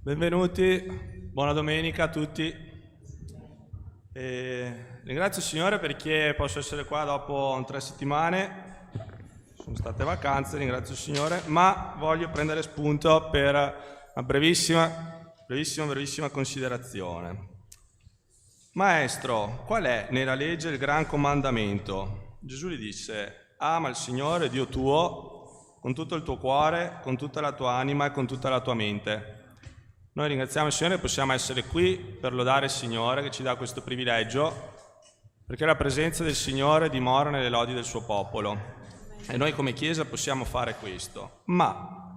Benvenuti, buona domenica a tutti. Ringrazio il Signore perché posso essere qua dopo 3 settimane, sono state vacanze, ringrazio il Signore, ma voglio prendere spunto per una brevissima considerazione. Maestro, qual è nella legge il gran comandamento? Gesù gli disse: ama il Signore Dio tuo con tutto il tuo cuore, con tutta la tua anima e con tutta la tua mente. Noi ringraziamo il Signore che possiamo essere qui per lodare il Signore che ci dà questo privilegio, perché la presenza del Signore dimora nelle lodi del suo popolo e noi come Chiesa possiamo fare questo. Ma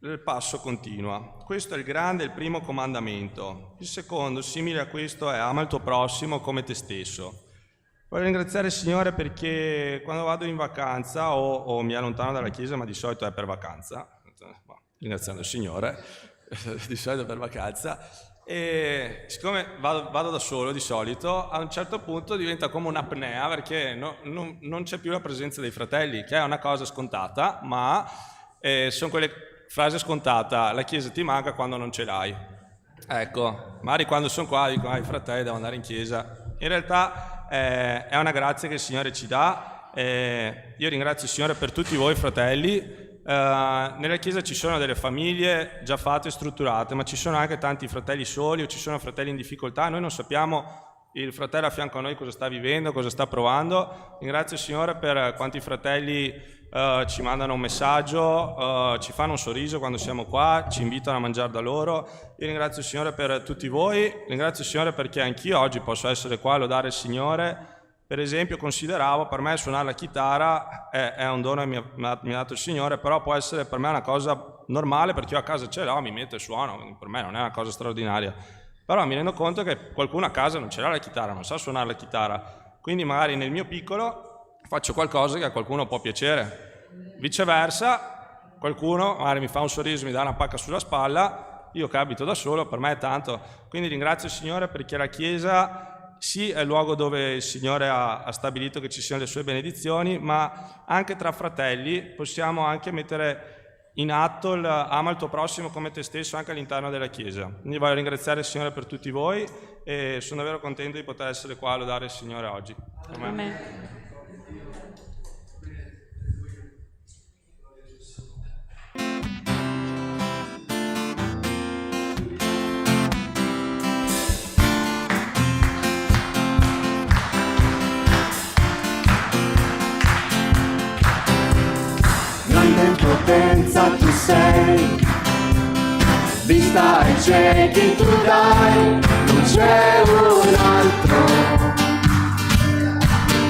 il passo continua. Questo è il grande, il primo comandamento. Il secondo, simile a questo, è ama il tuo prossimo come te stesso. Voglio ringraziare il Signore perché quando vado in vacanza o mi allontano dalla Chiesa, ma di solito è per vacanza, ringraziando il Signore, di solito per vacanza, e siccome vado da solo di solito, a un certo punto diventa come un'apnea perché non c'è più la presenza dei fratelli, che è una cosa scontata, ma sono quelle frasi scontata: la Chiesa ti manca quando non ce l'hai. Ecco, magari quando sono qua dico: i fratelli devo andare in Chiesa. In realtà è una grazia che il Signore ci dà. Io ringrazio il Signore per tutti voi fratelli. Nella Chiesa ci sono delle famiglie già fatte e strutturate, ma ci sono anche tanti fratelli soli o ci sono fratelli in difficoltà. Noi non sappiamo il fratello a fianco a noi cosa sta vivendo, cosa sta provando. Ringrazio il Signore per quanti fratelli ci mandano un messaggio, ci fanno un sorriso quando siamo qua, ci invitano a mangiare da loro. Io ringrazio il Signore per tutti voi, ringrazio il Signore perché anch'io oggi posso essere qua a lodare il Signore. Per esempio, consideravo, per me suonare la chitarra è un dono che mi ha dato il Signore, però può essere per me una cosa normale perché io a casa ce l'ho, mi metto e suono, per me non è una cosa straordinaria. Però mi rendo conto che qualcuno a casa non ce l'ha la chitarra, non sa suonare la chitarra, quindi magari nel mio piccolo faccio qualcosa che a qualcuno può piacere. Viceversa, qualcuno magari mi fa un sorriso, mi dà una pacca sulla spalla, io che abito da solo, per me è tanto. Quindi ringrazio il Signore perché la Chiesa sì, è il luogo dove il Signore ha stabilito che ci siano le sue benedizioni, ma anche tra fratelli possiamo anche mettere in atto il ama il tuo prossimo come te stesso anche all'interno della Chiesa. Quindi voglio ringraziare il Signore per tutti voi e sono davvero contento di poter essere qua a lodare il Signore oggi. Amen. Potenza tu sei, vista ai ciechi tu dai, non c'è un altro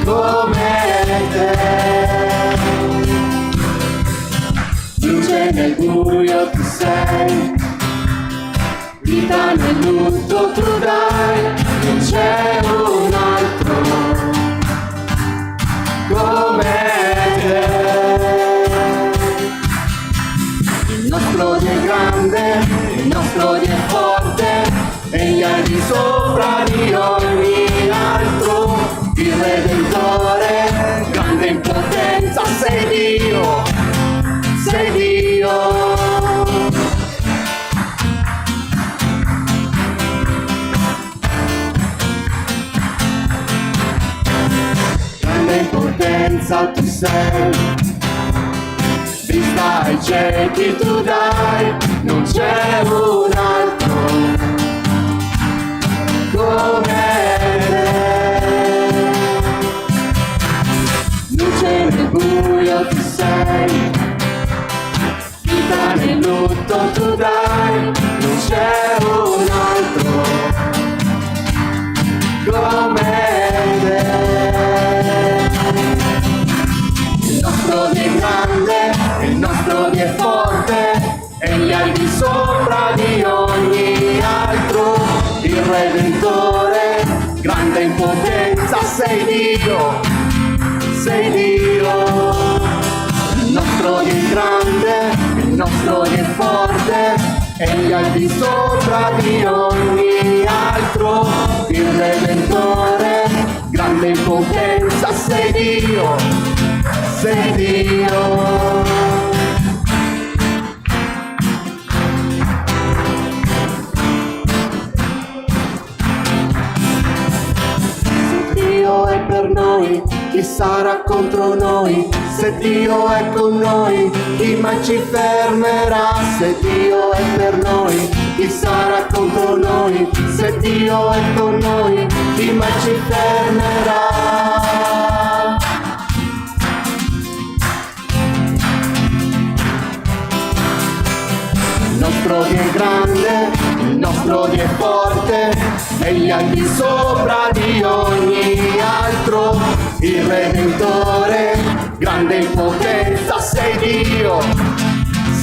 come te. Luce nel buio tu sei, vita nel lutto tu dai, non c'è un altro come te. Il nostro Dio è grande, il nostro Dio è forte, egli è di sopra di ogni altro, il Redentore, grande in potenza, sei Dio, sei Dio. Grande in potenza tu sei, vista ai ciechi tu dai, non c'è un altro come te. Luce nel buio tu sei, vita nel lutto tu dai, non c'è un altro come te. Il nostro Dio è grande, il nostro Dio è forte, egli è al di sopra di ogni altro, il Redentore, grande in potenza, sei Dio, sei Dio. Il nostro Dio è grande, il nostro Dio è forte, egli è al di sopra di ogni altro, il Redentore, grande in potenza, sei Dio, sei Dio. noi? Chi sarà contro noi? Se Dio è con noi, chi mai ci fermerà? Se Dio è per noi, chi sarà contro noi? Se Dio è con noi, chi mai ci fermerà? Il nostro Dio è grande, il nostro Dio è forte, egli è al di sopra di ogni altro, il Redentore, grande in potenza, sei Dio,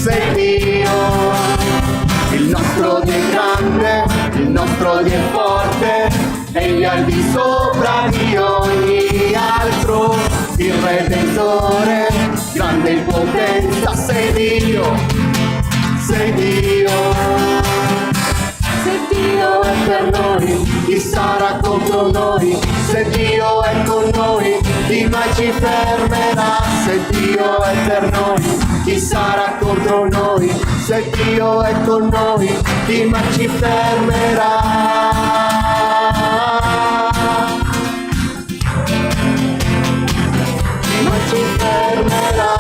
sei Dio. Il nostro Dio è grande, il nostro Dio è forte, egli è al di sopra di ogni altro, il Redentore, grande in potenza, sei Dio. Sei Dio, se Dio è per noi, chi sarà contro noi? Se Dio è con noi, chi mai ci fermerà? Se Dio è per noi, chi sarà contro noi? Se Dio è con noi, chi mai ci fermerà? Chi mai ci fermerà?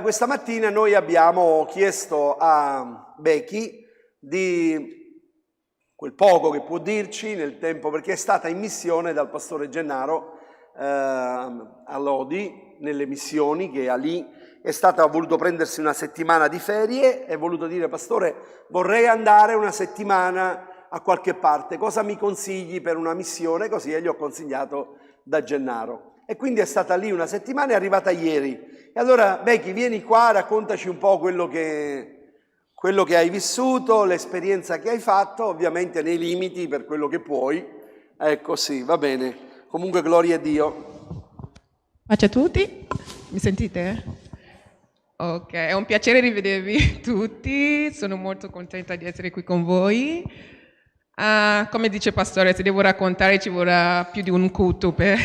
Questa mattina noi abbiamo chiesto a Becky di quel poco che può dirci nel tempo, perché è stata in missione dal pastore Gennaro a Lodi, nelle missioni che ha lì. Ha voluto prendersi una settimana di ferie e ha voluto dire: pastore, vorrei andare una settimana a qualche parte, cosa mi consigli per una missione? Così, e gli ho consigliato da Gennaro. E quindi è stata lì una settimana, è arrivata ieri. E allora, Becky, vieni qua, raccontaci un po' quello che hai vissuto, l'esperienza che hai fatto, ovviamente nei limiti per quello che puoi. Ecco, sì, va bene. Comunque, gloria a Dio. Pace a tutti, mi sentite? Ok, è un piacere rivedervi tutti, sono molto contenta di essere qui con voi. Come dice il pastore, se devo raccontare ci vorrà più di un culto per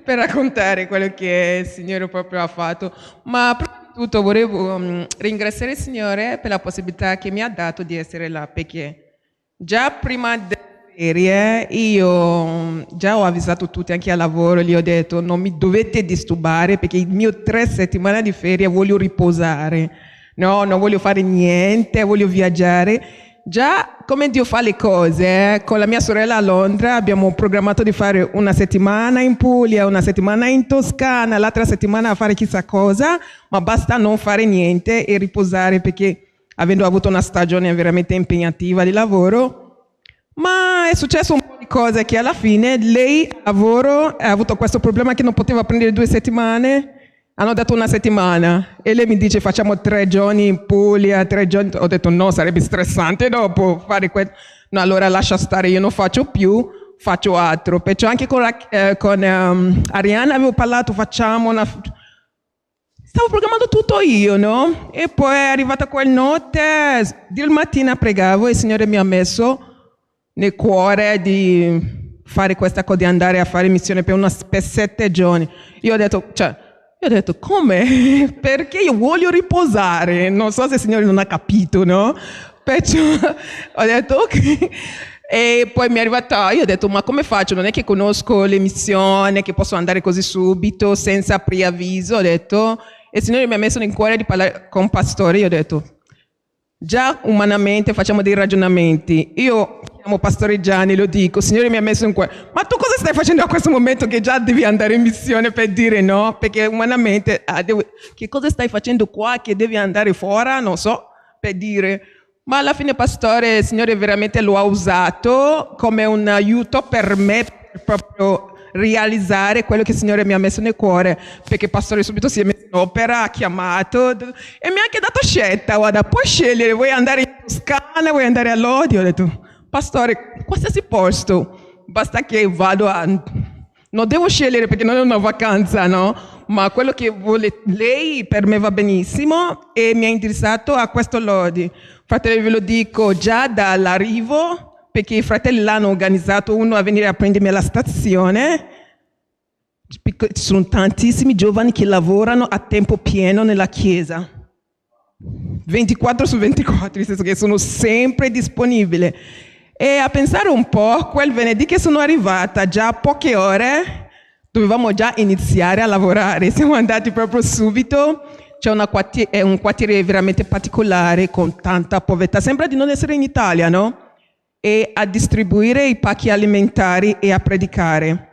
raccontare quello che il Signore proprio ha fatto. Ma prima di tutto volevo ringraziare il Signore per la possibilità che mi ha dato di essere là, perché già prima della ferie io già ho avvisato tutti, anche al lavoro, gli ho detto: non mi dovete disturbare perché il mio 3 settimane di ferie voglio riposare, no, non voglio fare niente, voglio viaggiare. Già come Dio fa le cose, con la mia sorella a Londra abbiamo programmato di fare una settimana in Puglia, una settimana in Toscana, l'altra settimana a fare chissà cosa, ma basta non fare niente e riposare, perché avendo avuto una stagione veramente impegnativa di lavoro, ma è successo un po' di cose che alla fine lei a lavoro ha avuto questo problema che non poteva prendere 2 settimane. Hanno dato una settimana e lei mi dice: facciamo 3 giorni in Puglia, 3 giorni. Ho detto: no, sarebbe stressante dopo fare questo. No, allora lascia stare, io non faccio più, faccio altro. Perciò anche con Arianna avevo parlato, facciamo una... Stavo programmando tutto io, no? E poi è arrivata quella notte, di mattina pregavo e il Signore mi ha messo nel cuore di fare questa cosa, di andare a fare missione per 7 giorni. Io ho detto, come? Perché io voglio riposare. Non so se il Signore non ha capito, no? Perciò ho detto, ok. E poi mi è arrivata, io ho detto: ma come faccio? Non è che conosco le missioni, che posso andare così subito, senza preavviso. Ho detto, e il Signore mi ha messo nel cuore di parlare con pastori. Io ho detto: già umanamente facciamo dei ragionamenti. Io chiamo Pastore Gianni, lo dico: Signore mi ha messo in cuore, ma tu cosa stai facendo a questo momento che già devi andare in missione? Per dire no, perché umanamente che cosa stai facendo qua che devi andare fuori? Non so, per dire. Ma alla fine, Pastore, il Signore veramente lo ha usato come un aiuto per me, per proprio realizzare quello che il Signore mi ha messo nel cuore, perché il Pastore subito si è messo in opera, ha chiamato e mi ha anche dato scelta: guarda, puoi scegliere, vuoi andare in Toscana, vuoi andare a Lodi? Ho detto: Pastore, qualsiasi posto, basta che vado a... Non devo scegliere perché non è una vacanza, no? Ma quello che vuole lei per me va benissimo, e mi ha indirizzato a questo Lodi. Fratelli, ve lo dico, già dall'arrivo perché i fratelli l'hanno organizzato, uno a venire a prendermi alla stazione. Ci sono tantissimi giovani che lavorano a tempo pieno nella chiesa. 24 su 24, nel senso che sono sempre disponibile. E a pensare un po', quel venerdì che sono arrivata, già a poche ore, dovevamo già iniziare a lavorare. Siamo andati proprio subito. C'è un quartiere veramente particolare, con tanta povertà. Sembra di non essere in Italia, no? E a distribuire i pacchi alimentari e a predicare.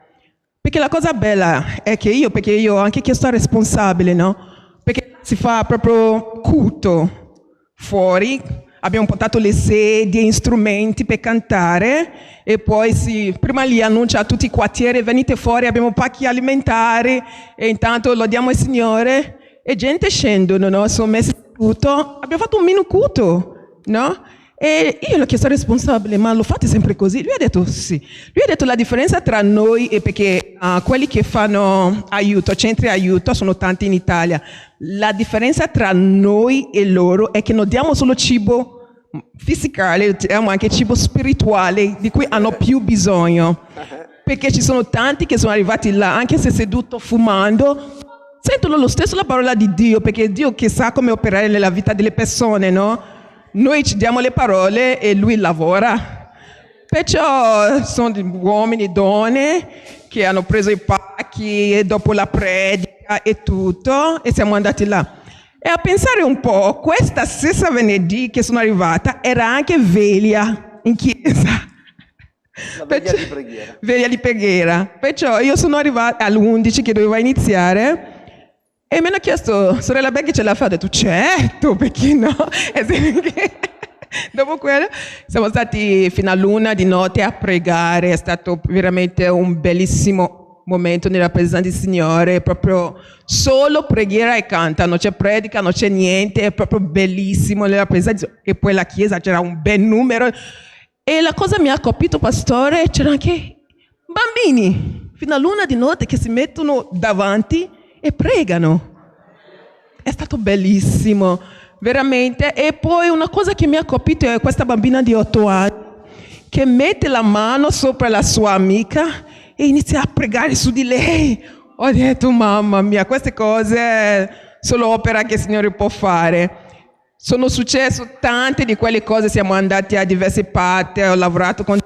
Perché la cosa bella è che perché io ho anche chiesto al responsabile, no? Perché si fa proprio culto fuori, abbiamo portato le sedie, strumenti per cantare e poi prima li annuncia a tutti i quartieri, venite fuori, abbiamo pacchi alimentari e intanto lodiamo il Signore e gente scendono, no? Sono messi tutto, abbiamo fatto un mini culto, no? E io l'ho chiesto al responsabile, ma lo fate sempre così? Lui ha detto sì. Lui ha detto la differenza tra noi e perché quelli che fanno aiuto, centri aiuto, sono tanti in Italia. La differenza tra noi e loro è che non diamo solo cibo fisicale, diamo anche cibo spirituale di cui hanno più bisogno. Perché ci sono tanti che sono arrivati là, anche se seduto fumando, sentono lo stesso la parola di Dio, perché è Dio che sa come operare nella vita delle persone, no? Noi ci diamo le parole e lui lavora. Perciò sono uomini e donne che hanno preso i pacchi e dopo la predica e tutto e siamo andati là. E a pensare un po', questa stessa venerdì che sono arrivata era anche veglia in chiesa. La veglia di preghiera. Veglia di preghiera. Perciò io sono arrivata all'11 che doveva iniziare. E mi hanno chiesto, sorella Becky ce la fa? Ho detto, certo, perché no? Dopo quello siamo stati fino all'1 di notte a pregare, è stato veramente un bellissimo momento nella presenza del Signore, proprio solo preghiera e canta, non c'è predica, non c'è niente, è proprio bellissimo nella presenza. E poi la chiesa c'era un bel numero. E la cosa mi ha colpito, pastore, c'erano anche bambini, fino all'1 di notte che si mettono davanti e pregano. È stato bellissimo, veramente. E poi una cosa che mi ha colpito è questa bambina di 8 anni che mette la mano sopra la sua amica e inizia a pregare su di lei. Ho detto, mamma mia, queste cose solo opera che il Signore può fare. Sono successe tante di quelle cose, siamo andati a diverse parti, ho lavorato con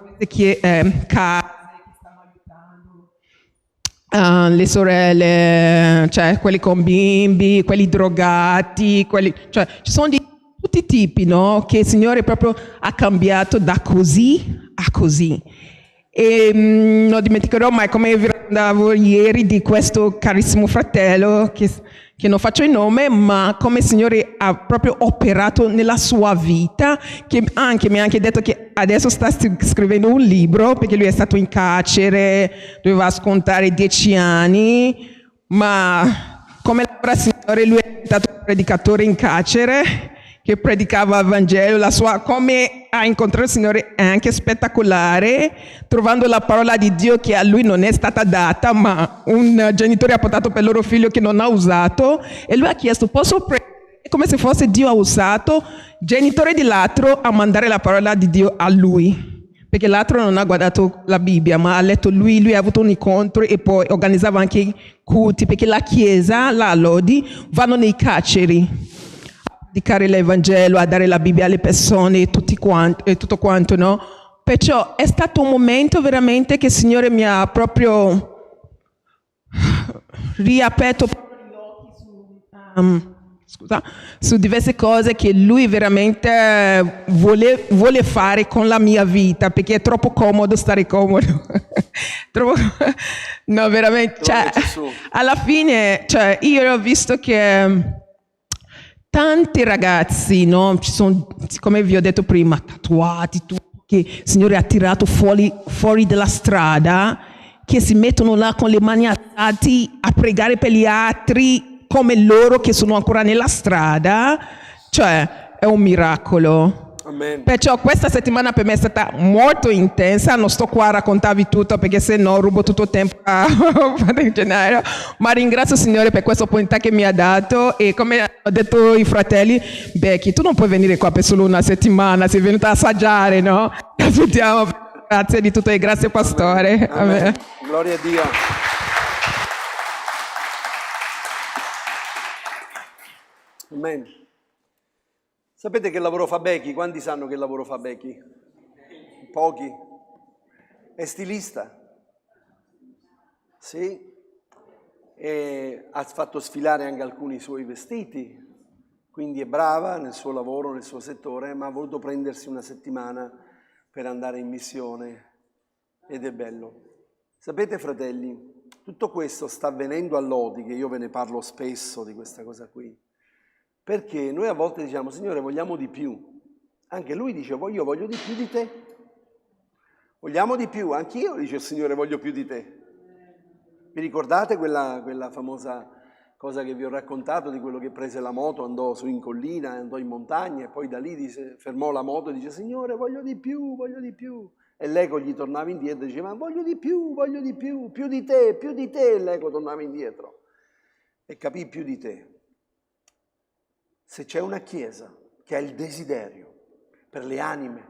case, le sorelle, cioè quelli con bimbi, quelli drogati, cioè ci sono di tutti i tipi, no? Che il Signore proprio ha cambiato da così a così. E non dimenticherò mai come vi ricordavo ieri di questo carissimo fratello che non faccio il nome, ma come il Signore ha proprio operato nella sua vita, che anche mi ha anche detto che adesso sta scrivendo un libro, perché lui è stato in carcere, doveva scontare 10 anni, ma come lavora il Signore, lui è stato un predicatore in carcere, che predicava il Vangelo, come ha incontrato il Signore è anche spettacolare, trovando la parola di Dio che a lui non è stata data, ma un genitore ha portato per il loro figlio che non ha usato, e lui ha chiesto, posso pregare? Come se fosse Dio ha usato il genitore di l'altro a mandare la parola di Dio a lui, perché l'altro non ha guardato la Bibbia, ma ha letto lui ha avuto un incontro e poi organizzava anche i culti, perché la chiesa, la Lodi, vanno nei carceri predicare l'Evangelo, a dare la Bibbia alle persone e tutto quanto, no? Perciò è stato un momento veramente che il Signore mi ha proprio riaperto gli occhi su diverse cose che Lui veramente vuole fare con la mia vita, perché è troppo comodo stare comodo. No, veramente, cioè, alla fine, cioè, io ho visto che tanti ragazzi, no? Ci sono, come vi ho detto prima, tatuati, che il Signore ha tirato fuori dalla strada, che si mettono là con le mani alzate a pregare per gli altri, come loro che sono ancora nella strada. Cioè, è un miracolo. Amen. Perciò questa settimana per me è stata molto intensa, non sto qua a raccontarvi tutto perché se no rubo tutto il tempo a Padre Gennaro, ma ringrazio il Signore per questa opportunità che mi ha dato e come hanno detto i fratelli, Becky, tu non puoi venire qua per solo una settimana, sei venuta a assaggiare, no? Aspettiamo, grazie di tutto e grazie Pastore. Amen. Amen. Amen. Gloria a Dio. Amen. Sapete che lavoro fa Becky? Quanti sanno che lavoro fa Becky? Pochi. È stilista. Sì. E ha fatto sfilare anche alcuni suoi vestiti, quindi è brava nel suo lavoro, nel suo settore, ma ha voluto prendersi una settimana per andare in missione ed è bello. Sapete fratelli, tutto questo sta avvenendo a Lodi, che io ve ne parlo spesso di questa cosa qui, perché noi a volte diciamo, Signore, vogliamo di più. Anche lui dice, io voglio di più di te. Vogliamo di più, anch'io dice il Signore, voglio più di te. Vi ricordate quella famosa cosa che vi ho raccontato di quello che prese la moto, andò su in collina, andò in montagna e poi da lì fermò la moto e dice, Signore, voglio di più, voglio di più. E l'eco gli tornava indietro e diceva, voglio di più, più di te, e l'eco tornava indietro. E capì più di te. Se c'è una chiesa che ha il desiderio per le anime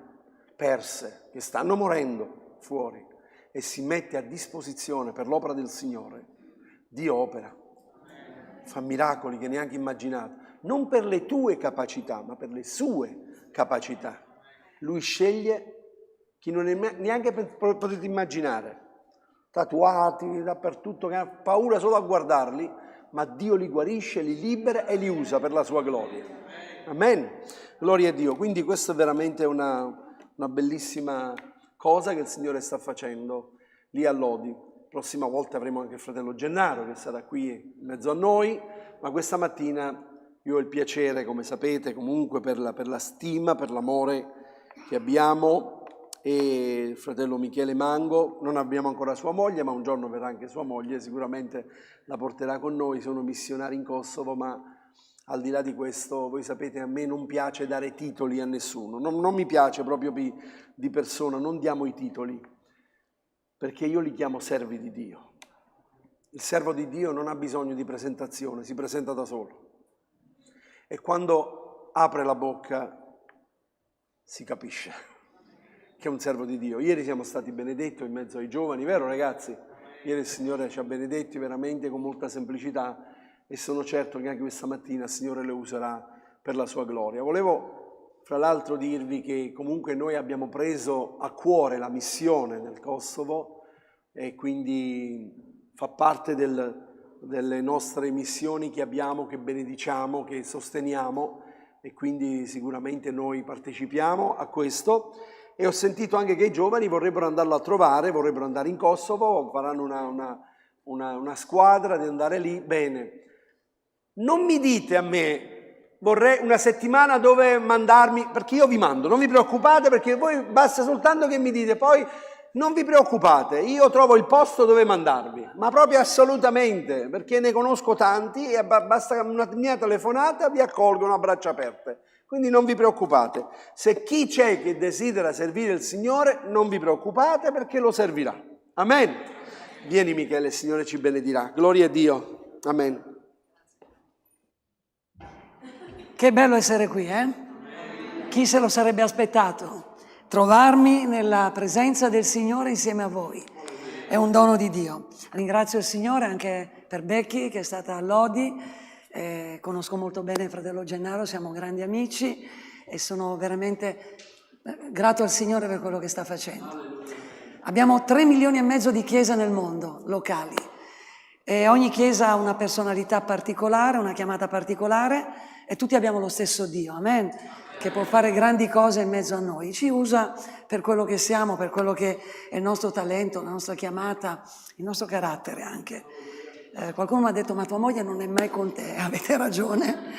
perse, che stanno morendo fuori, e si mette a disposizione per l'opera del Signore, Dio opera, fa miracoli che neanche immaginate, non per le tue capacità, ma per le sue capacità. Lui sceglie chi non è neanche potete immaginare, tatuati dappertutto, che ha paura solo a guardarli, ma Dio li guarisce, li libera e li usa per la sua gloria. Amen. Gloria a Dio. Quindi questa è veramente una bellissima cosa che il Signore sta facendo lì a Lodi. Prossima volta avremo anche il fratello Gennaro che sarà qui in mezzo a noi, ma questa mattina io ho il piacere, come sapete, comunque per la stima, per l'amore che abbiamo, e il fratello Michele Mango, non abbiamo ancora sua moglie, ma un giorno verrà anche sua moglie, sicuramente la porterà con noi. Sono missionari in Kosovo, ma al di là di questo, voi sapete, a me non piace dare titoli a nessuno, non mi piace proprio di persona, non diamo i titoli, perché io li chiamo servi di Dio. Il servo di Dio non ha bisogno di presentazione, si presenta da solo. E quando apre la bocca si capisce che è un servo di Dio. Ieri siamo stati benedetti in mezzo ai giovani, vero ragazzi? Ieri il Signore ci ha benedetti veramente con molta semplicità e sono certo che anche questa mattina il Signore le userà per la sua gloria. Volevo fra l'altro dirvi che comunque noi abbiamo preso a cuore la missione nel Kosovo e quindi fa parte delle nostre missioni che abbiamo, che benediciamo, che sosteniamo e quindi sicuramente noi partecipiamo a questo. E ho sentito anche che i giovani vorrebbero andarlo a trovare, vorrebbero andare in Kosovo, faranno una squadra di andare lì. Bene, non mi dite a me, vorrei una settimana dove mandarmi, perché io vi mando, non vi preoccupate, perché voi basta soltanto che mi dite, poi non vi preoccupate, io trovo il posto dove mandarvi, ma proprio assolutamente, perché ne conosco tanti e basta una mia telefonata vi accolgono a braccia aperte. Quindi non vi preoccupate, se chi c'è che desidera servire il Signore, non vi preoccupate perché lo servirà. Amen. Vieni Michele, il Signore ci benedirà. Gloria a Dio. Amen. Che bello essere qui, eh? Chi se lo sarebbe aspettato? Trovarmi nella presenza del Signore insieme a voi. È un dono di Dio. Ringrazio il Signore anche per Becky che è stata a Lodi. Conosco molto bene il fratello Gennaro, siamo grandi amici e sono veramente grato al Signore per quello che sta facendo. Abbiamo 3,5 milioni di chiese nel mondo, locali, e ogni chiesa ha una personalità particolare, una chiamata particolare e tutti abbiamo lo stesso Dio, amen, che può fare grandi cose in mezzo a noi. Ci usa per quello che siamo, per quello che è il nostro talento, la nostra chiamata, il nostro carattere anche. Qualcuno mi ha detto, ma tua moglie non è mai con te, avete ragione,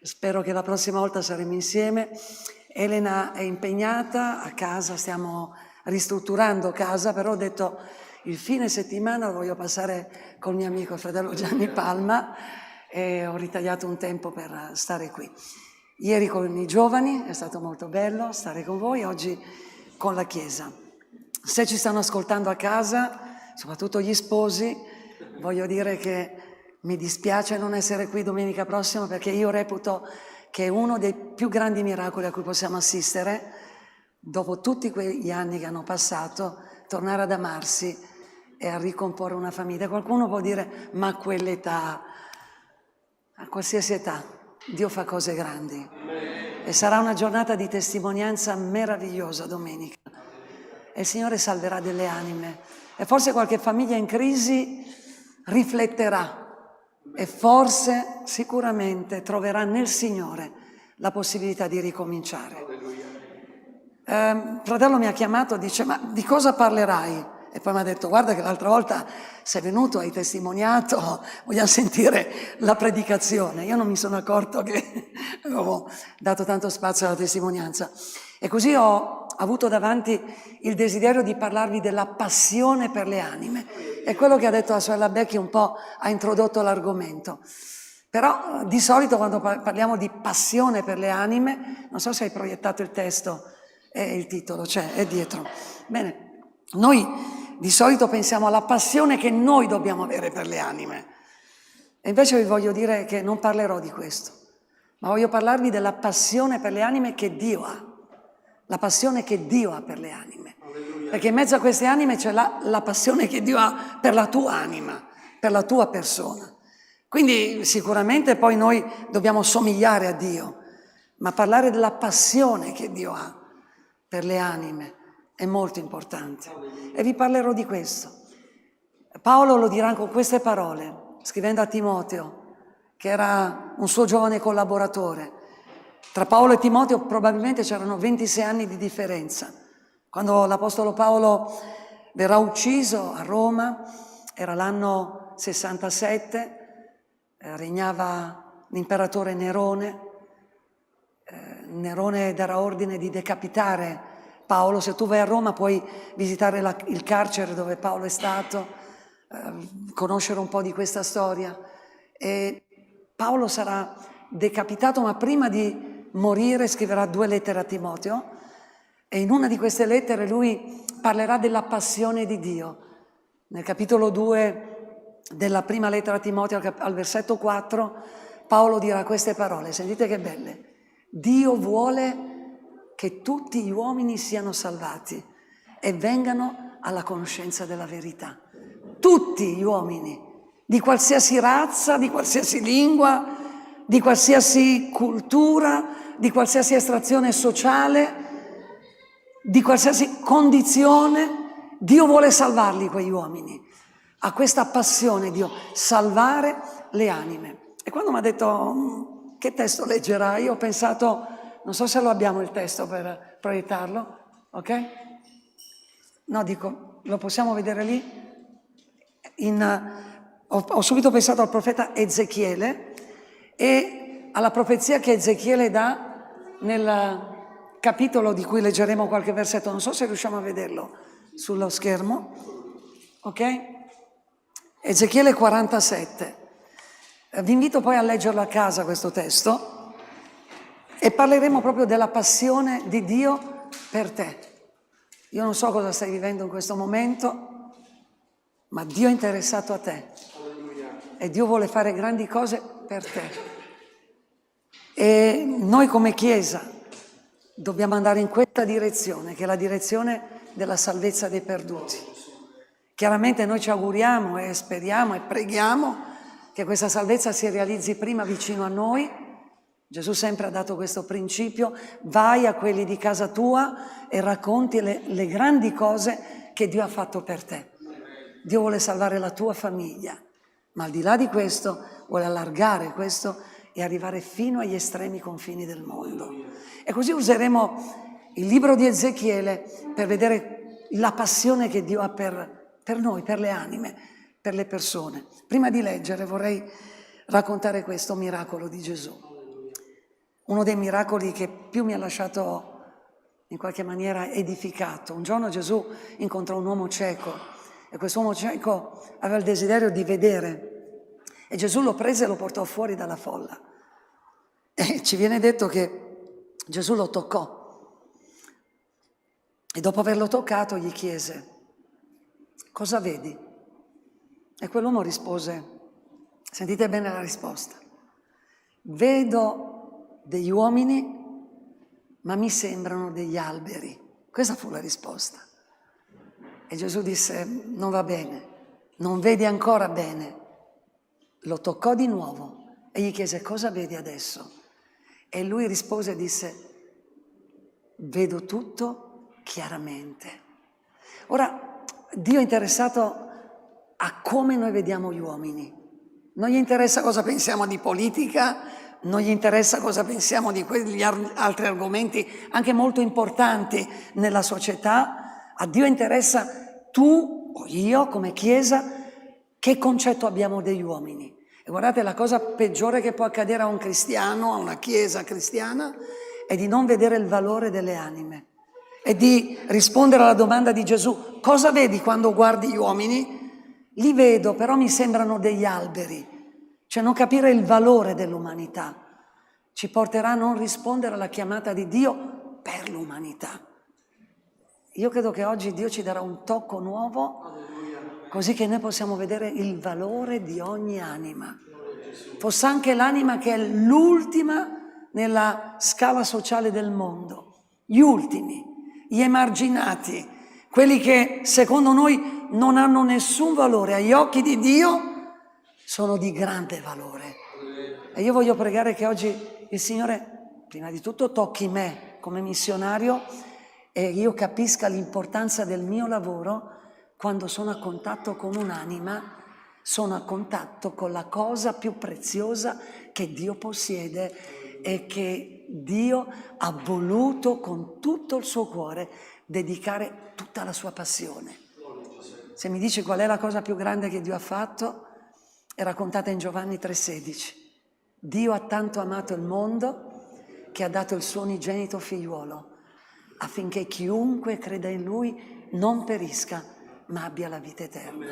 spero che la prossima volta saremo insieme. Elena è impegnata a casa, stiamo ristrutturando casa, però ho detto il fine settimana lo voglio passare col mio amico il fratello Gianni Palma e ho ritagliato un tempo per stare qui. ieri con i giovani, è stato molto bello stare con voi, oggi con la Chiesa. Se ci stanno ascoltando a casa, soprattutto gli sposi, voglio dire che mi dispiace non essere qui domenica prossima, perché io reputo che è uno dei più grandi miracoli a cui possiamo assistere, dopo tutti quegli anni che hanno passato, tornare ad amarsi e a ricomporre una famiglia. Qualcuno può dire, ma a quell'età, a qualsiasi età, Dio fa cose grandi. E sarà una giornata di testimonianza meravigliosa domenica. E il Signore salverà delle anime. E forse qualche famiglia in crisi rifletterà e forse, sicuramente, troverà nel Signore la possibilità di ricominciare. Fratello mi ha chiamato, dice, ma di cosa parlerai? E poi mi ha detto, guarda che l'altra volta sei venuto, hai testimoniato, vogliamo sentire la predicazione. Io non mi sono accorto che avevo dato tanto spazio alla testimonianza. E così ho avuto davanti il desiderio di parlarvi della passione per le anime. È quello che ha detto la sorella Becchi, un po' ha introdotto l'argomento. Però di solito quando parliamo di passione per le anime, non so se hai proiettato il testo e il titolo, è dietro. Bene, noi di solito pensiamo alla passione che noi dobbiamo avere per le anime. E invece vi voglio dire che non parlerò di questo, ma voglio parlarvi della passione per le anime che Dio ha. La passione che Dio ha per le anime. Perché in mezzo a queste anime c'è la passione che Dio ha per la tua anima, per la tua persona. Quindi sicuramente poi noi dobbiamo somigliare a Dio, ma parlare della passione che Dio ha per le anime è molto importante. E vi parlerò di questo. Paolo lo dirà con queste parole, scrivendo a Timoteo, che era un suo giovane collaboratore. Tra Paolo e Timoteo probabilmente c'erano 26 anni di differenza. Quando l'Apostolo Paolo verrà ucciso a Roma, era l'anno 67, regnava l'imperatore Nerone. Nerone darà ordine di decapitare Paolo. Se tu vai a Roma puoi visitare il carcere dove Paolo è stato, conoscere un po' di questa storia. E Paolo sarà decapitato, ma prima di morire scriverà 2 lettere a Timoteo, e in una di queste lettere lui parlerà della passione di Dio. Nel capitolo 2 della prima lettera a Timoteo, al versetto 4, Paolo dirà queste parole, sentite che belle. Dio vuole che tutti gli uomini siano salvati e vengano alla conoscenza della verità. Tutti gli uomini, di qualsiasi razza, di qualsiasi lingua, di qualsiasi cultura, di qualsiasi estrazione sociale, di qualsiasi condizione, Dio vuole salvarli quegli uomini. Ha questa passione Dio, salvare le anime. E quando mi ha detto che testo leggerai, io ho pensato, non so se lo abbiamo il testo per proiettarlo, ok? No, dico, lo possiamo vedere lì? Ho subito pensato al profeta Ezechiele e alla profezia che Ezechiele dà nel capitolo di cui leggeremo qualche versetto, non so se riusciamo a vederlo sullo schermo, ok? Ezechiele 47. Vi invito poi a leggerlo a casa questo testo e parleremo proprio della passione di Dio per te. Io non so cosa stai vivendo in questo momento, ma Dio è interessato a te e Dio vuole fare grandi cose per te. E noi come Chiesa dobbiamo andare in questa direzione, che è la direzione della salvezza dei perduti. Chiaramente noi ci auguriamo e speriamo e preghiamo che questa salvezza si realizzi prima vicino a noi. Gesù sempre ha dato questo principio: vai a quelli di casa tua e racconti le grandi cose che Dio ha fatto per te. Dio vuole salvare la tua famiglia, ma al di là di questo vuole allargare questo e arrivare fino agli estremi confini del mondo. E così useremo il libro di Ezechiele per vedere la passione che Dio ha per noi, per le anime, per le persone. Prima di leggere vorrei raccontare questo miracolo di Gesù. Uno dei miracoli che più mi ha lasciato in qualche maniera edificato. Un giorno Gesù incontrò un uomo cieco e quest'uomo cieco aveva il desiderio di vedere e Gesù lo prese e lo portò fuori dalla folla. E ci viene detto che Gesù lo toccò e dopo averlo toccato gli chiese: cosa vedi? E quell'uomo rispose, sentite bene la risposta: vedo degli uomini, ma mi sembrano degli alberi. Questa fu la risposta. E Gesù disse: non va bene, non vedi ancora bene. Lo toccò di nuovo e gli chiese: cosa vedi adesso? E lui rispose e disse: vedo tutto chiaramente. Ora, Dio è interessato a come noi vediamo gli uomini. Non gli interessa cosa pensiamo di politica, non gli interessa cosa pensiamo di quegli altri argomenti anche molto importanti nella società. A Dio interessa tu o io come Chiesa che concetto abbiamo degli uomini. E guardate, la cosa peggiore che può accadere a un cristiano, a una Chiesa cristiana, è di non vedere il valore delle anime e di rispondere alla domanda di Gesù: cosa vedi quando guardi gli uomini? Li vedo, però mi sembrano degli alberi. Cioè non capire il valore dell'umanità ci porterà a non rispondere alla chiamata di Dio per l'umanità. Io credo che oggi Dio ci darà un tocco nuovo, così che noi possiamo vedere il valore di ogni anima. Fosse anche l'anima che è l'ultima nella scala sociale del mondo, gli ultimi, gli emarginati, quelli che secondo noi non hanno nessun valore, agli occhi di Dio sono di grande valore. E io voglio pregare che oggi il Signore, prima di tutto, tocchi me come missionario e io capisca l'importanza del mio lavoro. Quando sono a contatto con un'anima, sono a contatto con la cosa più preziosa che Dio possiede e che Dio ha voluto con tutto il suo cuore dedicare tutta la sua passione. Se mi dici qual è la cosa più grande che Dio ha fatto, è raccontata in Giovanni 3,16. Dio ha tanto amato il mondo che ha dato il suo unigenito figliuolo, affinché chiunque creda in Lui non perisca, ma abbia la vita eterna.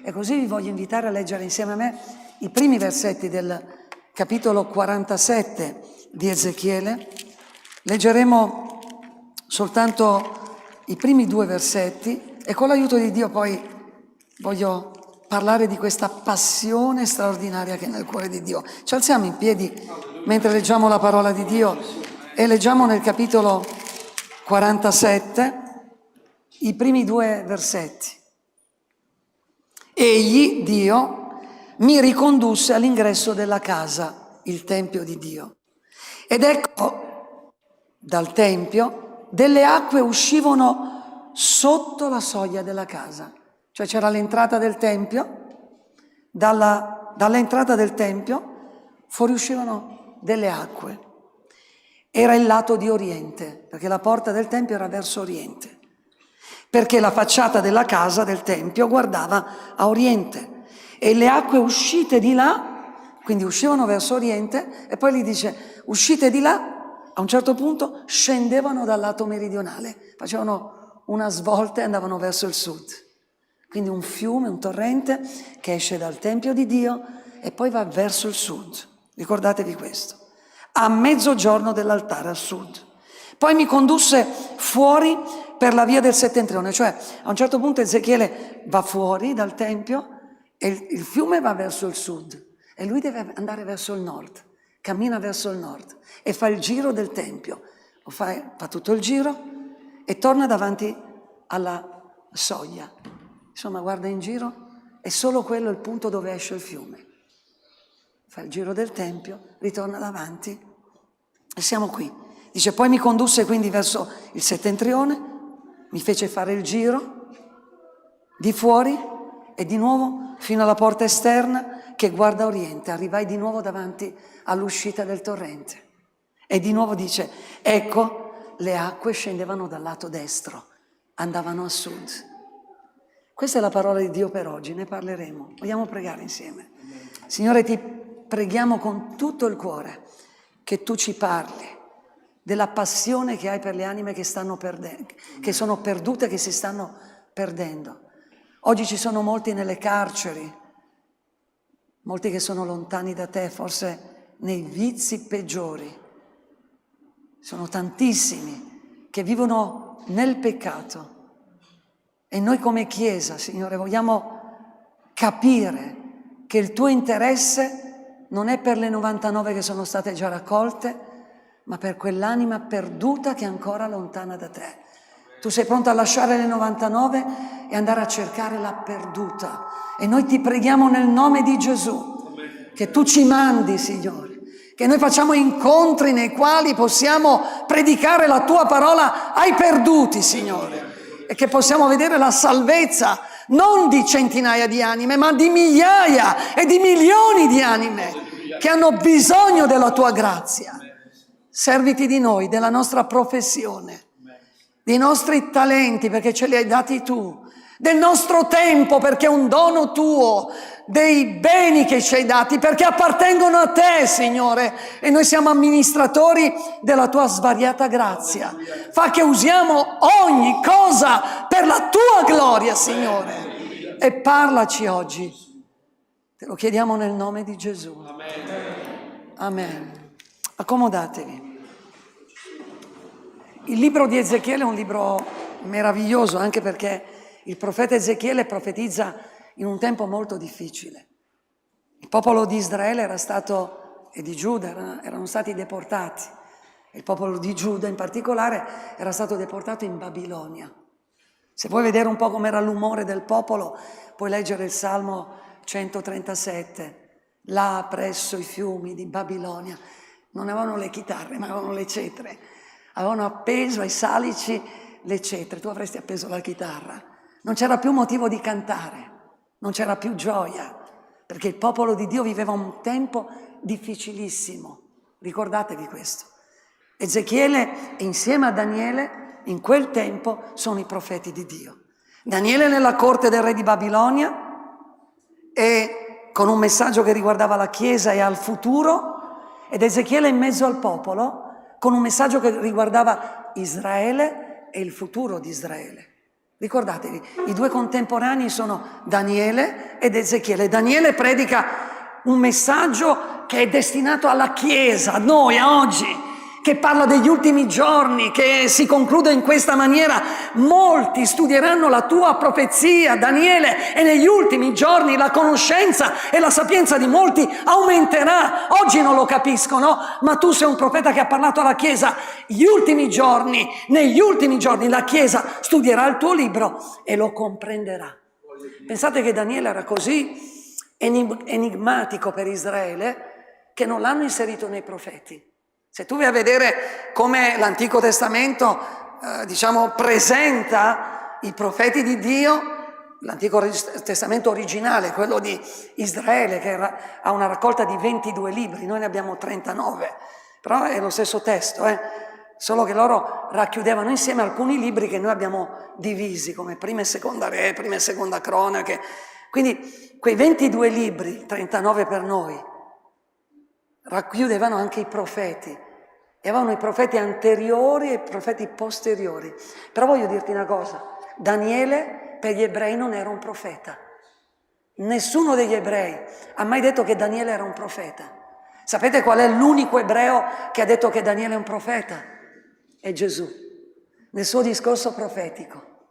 E così vi voglio invitare a leggere insieme a me i primi versetti del capitolo 47 di Ezechiele. Leggeremo soltanto i primi 2 versetti e con l'aiuto di Dio poi voglio parlare di questa passione straordinaria che è nel cuore di Dio. Ci alziamo in piedi mentre leggiamo la parola di Dio e leggiamo nel capitolo 47 i primi 2 versetti. Egli, Dio, mi ricondusse all'ingresso della casa, il Tempio di Dio. Ed ecco, dal Tempio delle acque uscivano sotto la soglia della casa. Cioè c'era l'entrata del Tempio, dall'entrata del Tempio fuoriuscivano delle acque. Era il lato di Oriente, perché la porta del Tempio era verso Oriente, perché la facciata della casa del Tempio guardava a Oriente e le acque uscite di là, quindi uscivano verso Oriente e poi gli dice uscite di là, a un certo punto scendevano dal lato meridionale, facevano una svolta e andavano verso il sud. Quindi un fiume, un torrente che esce dal Tempio di Dio e poi va verso il sud. Ricordatevi questo. A mezzogiorno dell'altare al sud. Poi mi condusse fuori per la via del settentrione, cioè a un certo punto Ezechiele va fuori dal Tempio e il fiume va verso il sud e lui deve andare verso il nord, cammina verso il nord e fa il giro del Tempio, fa tutto il giro e torna davanti alla soglia. Insomma, guarda in giro e solo quello è il punto dove esce il fiume. Fa il giro del Tempio, ritorna davanti e siamo qui. Dice, poi mi condusse quindi verso il settentrione, mi fece fare il giro di fuori e di nuovo fino alla porta esterna che guarda a oriente. Arrivai di nuovo davanti all'uscita del torrente. E di nuovo dice, ecco, le acque scendevano dal lato destro, andavano a sud. Questa è la parola di Dio per oggi, ne parleremo. Vogliamo pregare insieme. Signore, ti preghiamo con tutto il cuore che tu ci parli della passione che hai per le anime che stanno che sono perdute, che si stanno perdendo. Oggi ci sono molti nelle carceri, molti che sono lontani da te, forse nei vizi peggiori. Sono tantissimi che vivono nel peccato. E noi come Chiesa, Signore, vogliamo capire che il tuo interesse non è per le 99 che sono state già raccolte, ma per quell'anima perduta che è ancora lontana da te. Tu sei pronto a lasciare le 99 e andare a cercare la perduta. E noi ti preghiamo nel nome di Gesù che tu ci mandi, Signore, che noi facciamo incontri nei quali possiamo predicare la tua parola ai perduti, Signore, e che possiamo vedere la salvezza non di centinaia di anime, ma di migliaia e di milioni di anime che hanno bisogno della tua grazia. Serviti di noi, della nostra professione, dei nostri talenti perché ce li hai dati tu, del nostro tempo perché è un dono tuo, dei beni che ci hai dati perché appartengono a te, Signore, e noi siamo amministratori della tua svariata grazia. Fa che usiamo ogni cosa per la tua gloria, Signore, e parlaci oggi. Te lo chiediamo nel nome di Gesù. Amen. Accomodatevi. Il libro di Ezechiele è un libro meraviglioso anche perché il profeta Ezechiele profetizza in un tempo molto difficile. Il popolo di Israele e di Giuda erano stati deportati. Il popolo di Giuda in particolare era stato deportato in Babilonia. Se vuoi vedere un po' com'era l'umore del popolo, puoi leggere il Salmo 137. Là presso i fiumi di Babilonia non avevano le chitarre, ma avevano le cetre. Avevano appeso ai salici le cetre. Tu avresti appeso la chitarra. Non c'era più motivo di cantare. Non c'era più gioia, perché il popolo di Dio viveva un tempo difficilissimo. Ricordatevi questo. Ezechiele insieme a Daniele in quel tempo sono i profeti di Dio. Daniele nella corte del re di Babilonia e con un messaggio che riguardava la Chiesa e al futuro, ed Ezechiele in mezzo al popolo con un messaggio che riguardava Israele e il futuro di Israele. Ricordatevi, i due contemporanei sono Daniele ed Ezechiele. Daniele predica un messaggio che è destinato alla Chiesa, a noi, a oggi, che parla degli ultimi giorni, che si conclude in questa maniera. Molti studieranno la tua profezia, Daniele, e negli ultimi giorni la conoscenza e la sapienza di molti aumenterà. Oggi non lo capiscono, ma tu sei un profeta che ha parlato alla Chiesa. Negli ultimi giorni la Chiesa studierà il tuo libro e lo comprenderà. Pensate che Daniele era così enigmatico per Israele che non l'hanno inserito nei profeti. Se tu vai a vedere come l'Antico Testamento, presenta i profeti di Dio, l'Antico Testamento originale, quello di Israele, che ha una raccolta di 22 libri, noi ne abbiamo 39, però è lo stesso testo, solo che loro racchiudevano insieme alcuni libri che noi abbiamo divisi, come Prima e Seconda Re, Prima e Seconda Cronache. Quindi quei 22 libri, 39 per noi, racchiudevano anche i profeti, e avevano i profeti anteriori e i profeti posteriori. Però voglio dirti una cosa, Daniele per gli ebrei non era un profeta. Nessuno degli ebrei ha mai detto che Daniele era un profeta. Sapete qual è l'unico ebreo che ha detto che Daniele è un profeta? È Gesù, nel suo discorso profetico.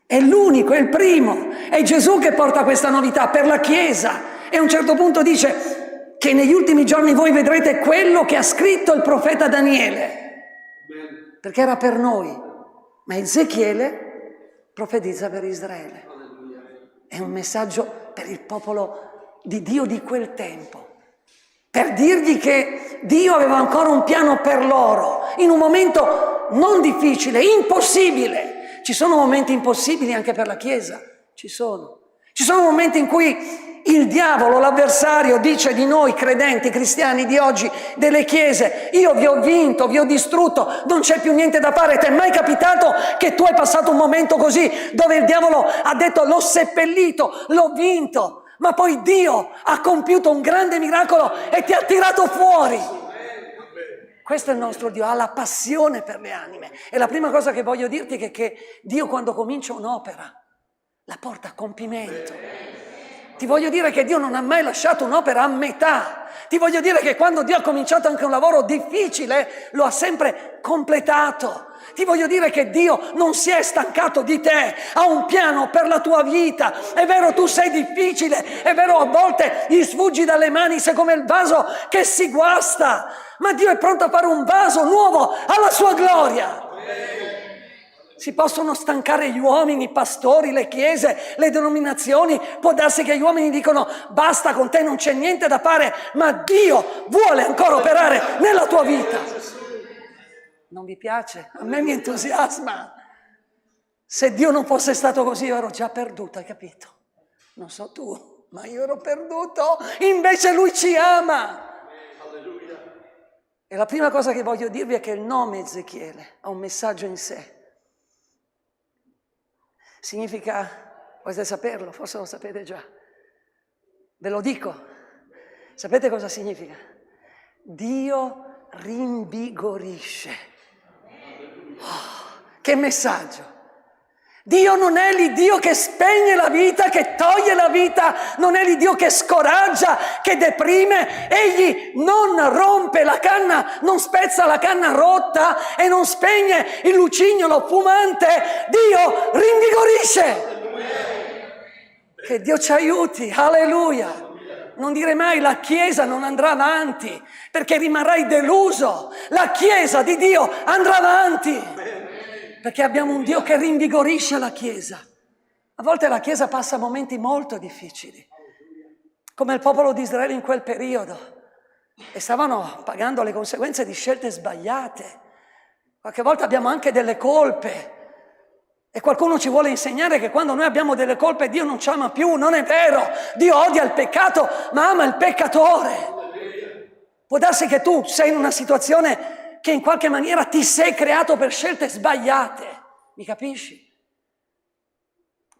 È l'unico, è il primo, è Gesù che porta questa novità per la Chiesa. E a un certo punto dice che negli ultimi giorni voi vedrete quello che ha scritto il profeta Daniele, perché era per noi, ma Ezechiele profetizza per Israele. È un messaggio per il popolo di Dio di quel tempo, per dirgli che Dio aveva ancora un piano per loro, in un momento non difficile, impossibile. Ci sono momenti impossibili anche per la Chiesa, ci sono momenti in cui il diavolo, l'avversario, dice di noi credenti, cristiani di oggi, delle chiese: io vi ho vinto, vi ho distrutto, non c'è più niente da fare. Ti è mai capitato che tu hai passato un momento così, dove il diavolo ha detto: l'ho seppellito, l'ho vinto, ma poi Dio ha compiuto un grande miracolo e ti ha tirato fuori? Questo è il nostro Dio, ha la passione per le anime. E la prima cosa che voglio dirti è che Dio, quando comincia un'opera, la porta a compimento. Ti voglio dire che Dio non ha mai lasciato un'opera a metà, Ti voglio dire che quando Dio ha cominciato anche un lavoro difficile, lo ha sempre completato. Ti voglio dire che Dio non si è stancato di te, ha un piano per la tua vita. È vero, tu sei difficile, è vero, a volte gli sfuggi dalle mani, sei come il vaso che si guasta, ma Dio è pronto a fare un vaso nuovo alla sua gloria. Si possono stancare gli uomini, i pastori, le chiese, le denominazioni, può darsi che gli uomini dicono basta, con te non c'è niente da fare, ma Dio vuole ancora operare nella tua vita. Non vi piace? A me mi entusiasma. Se Dio non fosse stato così io ero già perduta, hai capito? Non so tu, ma io ero perduto, invece Lui ci ama. E la prima cosa che voglio dirvi è che il nome Ezechiele ha un messaggio in sé. Significa, potete saperlo, forse lo sapete già, ve lo dico, sapete cosa significa? Dio rinvigorisce. Oh, che messaggio! Dio non è l'Iddio che spegne la vita, che toglie la vita, non è l'Iddio che scoraggia, che deprime. Egli non rompe la canna, non spezza la canna rotta e non spegne il lucignolo fumante. Dio rinvigorisce. Che Dio ci aiuti, alleluia. Non dire mai la Chiesa non andrà avanti, perché rimarrai deluso. La Chiesa di Dio andrà avanti. Perché abbiamo un Dio che rinvigorisce la Chiesa. A volte la Chiesa passa momenti molto difficili, come il popolo di Israele in quel periodo, e stavano pagando le conseguenze di scelte sbagliate. Qualche volta abbiamo anche delle colpe, e qualcuno ci vuole insegnare che quando noi abbiamo delle colpe Dio non ci ama più. Non è vero, Dio odia il peccato, ma ama il peccatore. Può darsi che tu sei in una situazione che in qualche maniera ti sei creato per scelte sbagliate, mi capisci?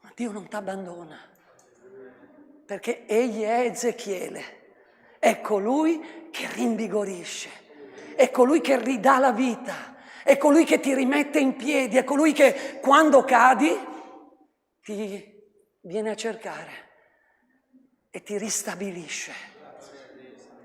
Ma Dio non ti abbandona, perché Egli è Ezechiele, è colui che rinvigorisce, è colui che ridà la vita, è colui che ti rimette in piedi, è colui che quando cadi ti viene a cercare e ti ristabilisce.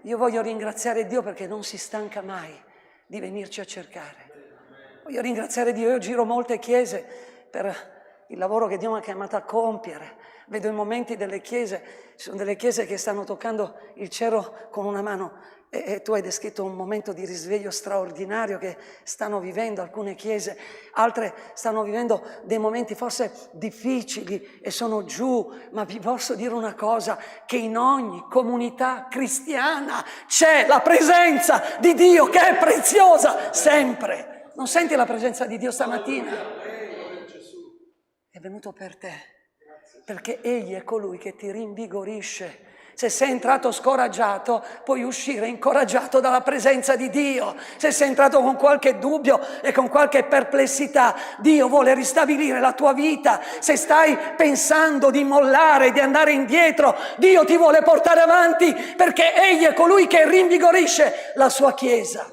Io voglio ringraziare Dio perché non si stanca mai di venirci a cercare. Voglio ringraziare Dio, io giro molte chiese per il lavoro che Dio mi ha chiamato a compiere. Vedo i momenti delle chiese, ci sono delle chiese che stanno toccando il cielo con una mano e tu hai descritto un momento di risveglio straordinario che stanno vivendo alcune chiese, altre stanno vivendo dei momenti forse difficili e sono giù, ma vi posso dire una cosa, che in ogni comunità cristiana c'è la presenza di Dio che è preziosa sempre. Non senti la presenza di Dio stamattina? È venuto per te, perché Egli è colui che ti rinvigorisce. Se sei entrato scoraggiato, puoi uscire incoraggiato dalla presenza di Dio. Se sei entrato con qualche dubbio e con qualche perplessità, Dio vuole ristabilire la tua vita. Se stai pensando di mollare, di andare indietro, Dio ti vuole portare avanti, perché Egli è colui che rinvigorisce la sua Chiesa.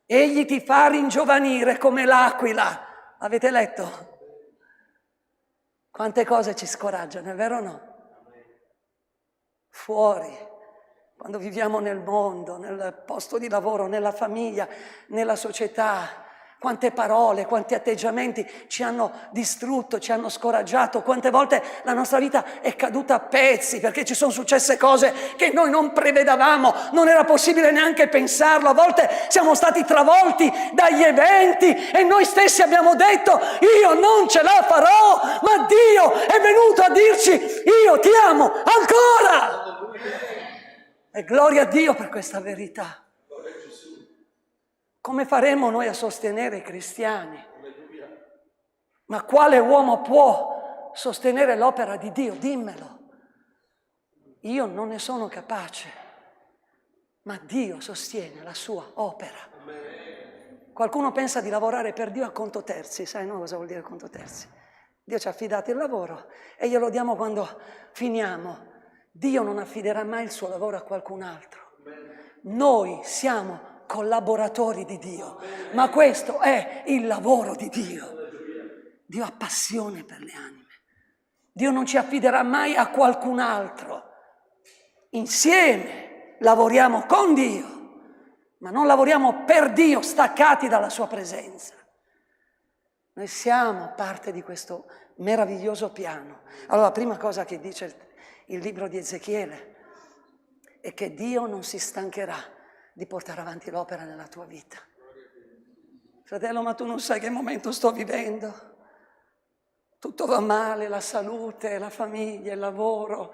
Egli ti fa ringiovanire come l'aquila. Avete letto? Quante cose ci scoraggiano, è vero o no? Fuori, quando viviamo nel mondo, nel posto di lavoro, nella famiglia, nella società, quante parole, quanti atteggiamenti ci hanno distrutto, ci hanno scoraggiato, quante volte la nostra vita è caduta a pezzi perché ci sono successe cose che noi non prevedavamo, non era possibile neanche pensarlo, a volte siamo stati travolti dagli eventi e noi stessi abbiamo detto io non ce la farò, ma Dio è venuto a dirci io ti amo ancora. E gloria a Dio per questa verità. Come faremo noi a sostenere i cristiani? Ma quale uomo può sostenere l'opera di Dio? Dimmelo. Io non ne sono capace, ma Dio sostiene la sua opera. Qualcuno pensa di lavorare per Dio a conto terzi, sai no cosa vuol dire conto terzi? Dio ci ha affidato il lavoro e glielo diamo quando finiamo. Dio non affiderà mai il suo lavoro a qualcun altro. Noi siamo collaboratori di Dio, ma questo è il lavoro di Dio. Dio ha passione per le anime. Dio non ci affiderà mai a qualcun altro. Insieme lavoriamo con Dio, ma non lavoriamo per Dio, staccati dalla sua presenza. Noi siamo parte di questo meraviglioso piano. Allora, la prima cosa che dice il libro di Ezechiele è che Dio non si stancherà di portare avanti l'opera nella tua vita. Fratello, ma tu non sai che momento sto vivendo. Tutto va male, la salute, la famiglia, il lavoro,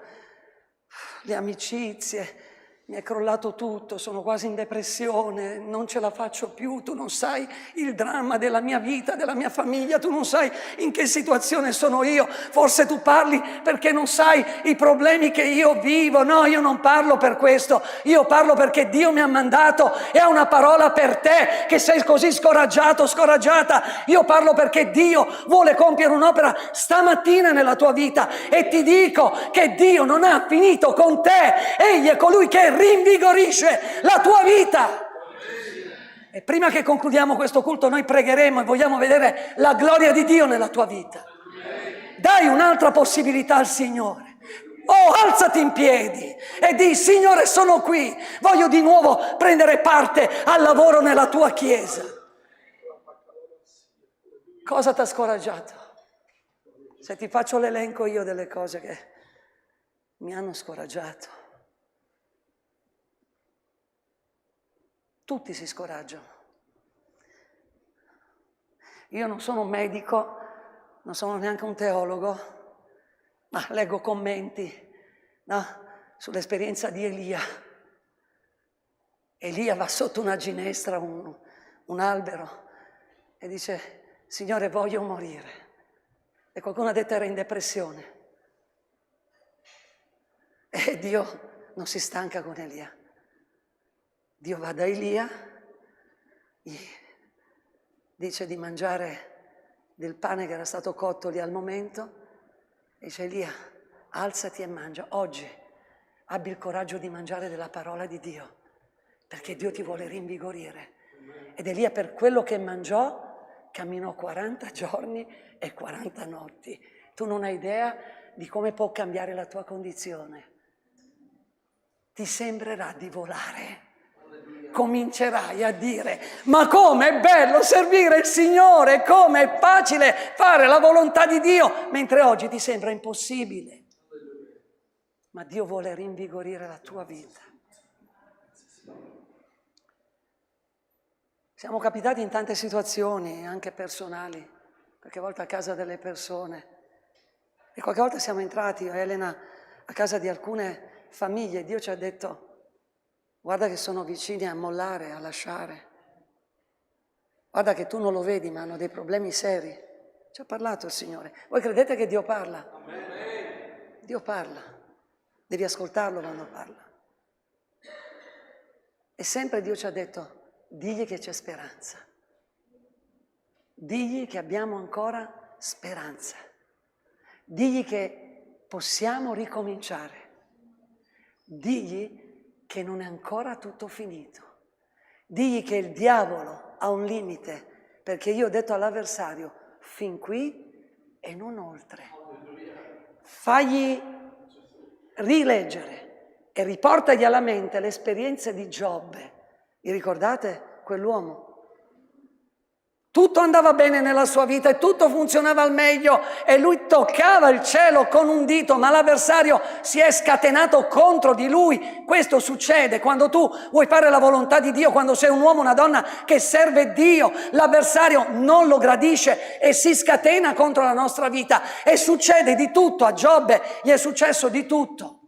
le amicizie. Mi è crollato tutto, sono quasi in depressione, non ce la faccio più, tu non sai il dramma della mia vita, della mia famiglia, tu non sai in che situazione sono io, forse tu parli perché non sai i problemi che io vivo, no, io non parlo per questo, io parlo perché Dio mi ha mandato e ha una parola per te che sei così scoraggiato, scoraggiata, io parlo perché Dio vuole compiere un'opera stamattina nella tua vita e ti dico che Dio non ha finito con te, Egli è colui che rinvigorisce la tua vita. E prima che concludiamo questo culto noi pregheremo e vogliamo vedere la gloria di Dio nella tua vita. Dai un'altra possibilità al Signore. Oh, alzati in piedi e di: Signore, sono qui, voglio di nuovo prendere parte al lavoro nella tua chiesa. Cosa ti ha scoraggiato? Se ti faccio l'elenco io delle cose che mi hanno scoraggiato. Tutti si scoraggiano. Io non sono un medico, non sono neanche un teologo, ma leggo commenti, no, sull'esperienza di Elia. Elia va sotto una ginestra, un albero, e dice: Signore, voglio morire. E qualcuno ha detto era in depressione. E Dio non si stanca con Elia. Dio va da Elia, gli dice di mangiare del pane che era stato cotto lì al momento, e dice: Elia, alzati e mangia. Oggi abbi il coraggio di mangiare della parola di Dio, perché Dio ti vuole rinvigorire. Ed Elia, per quello che mangiò, camminò 40 giorni e 40 notti. Tu non hai idea di come può cambiare la tua condizione. Ti sembrerà di volare. Comincerai a dire: ma come è bello servire il Signore, come è facile fare la volontà di Dio, mentre oggi ti sembra impossibile. Ma Dio vuole rinvigorire la tua vita. Siamo capitati in tante situazioni, anche personali, qualche volta a casa delle persone, e qualche volta siamo entrati, io e Elena, a casa di alcune famiglie, e Dio ci ha detto: guarda che sono vicini a mollare, a lasciare. Guarda che tu non lo vedi, ma hanno dei problemi seri. Ci ha parlato il Signore. Voi credete che Dio parla? Amen. Dio parla. Devi ascoltarlo quando parla. E sempre Dio ci ha detto: digli che c'è speranza. Digli che abbiamo ancora speranza. Digli che possiamo ricominciare. Digli che non è ancora tutto finito. Digli che il diavolo ha un limite, perché io ho detto all'avversario: fin qui e non oltre. Fagli rileggere e riportagli alla mente le esperienze di Giobbe. Vi ricordate quell'uomo? Tutto andava bene nella sua vita e tutto funzionava al meglio e lui toccava il cielo con un dito, ma l'avversario si è scatenato contro di lui. Questo succede quando tu vuoi fare la volontà di Dio, quando sei un uomo, una donna che serve Dio. L'avversario non lo gradisce e si scatena contro la nostra vita. E succede di tutto. A Giobbe gli è successo di tutto.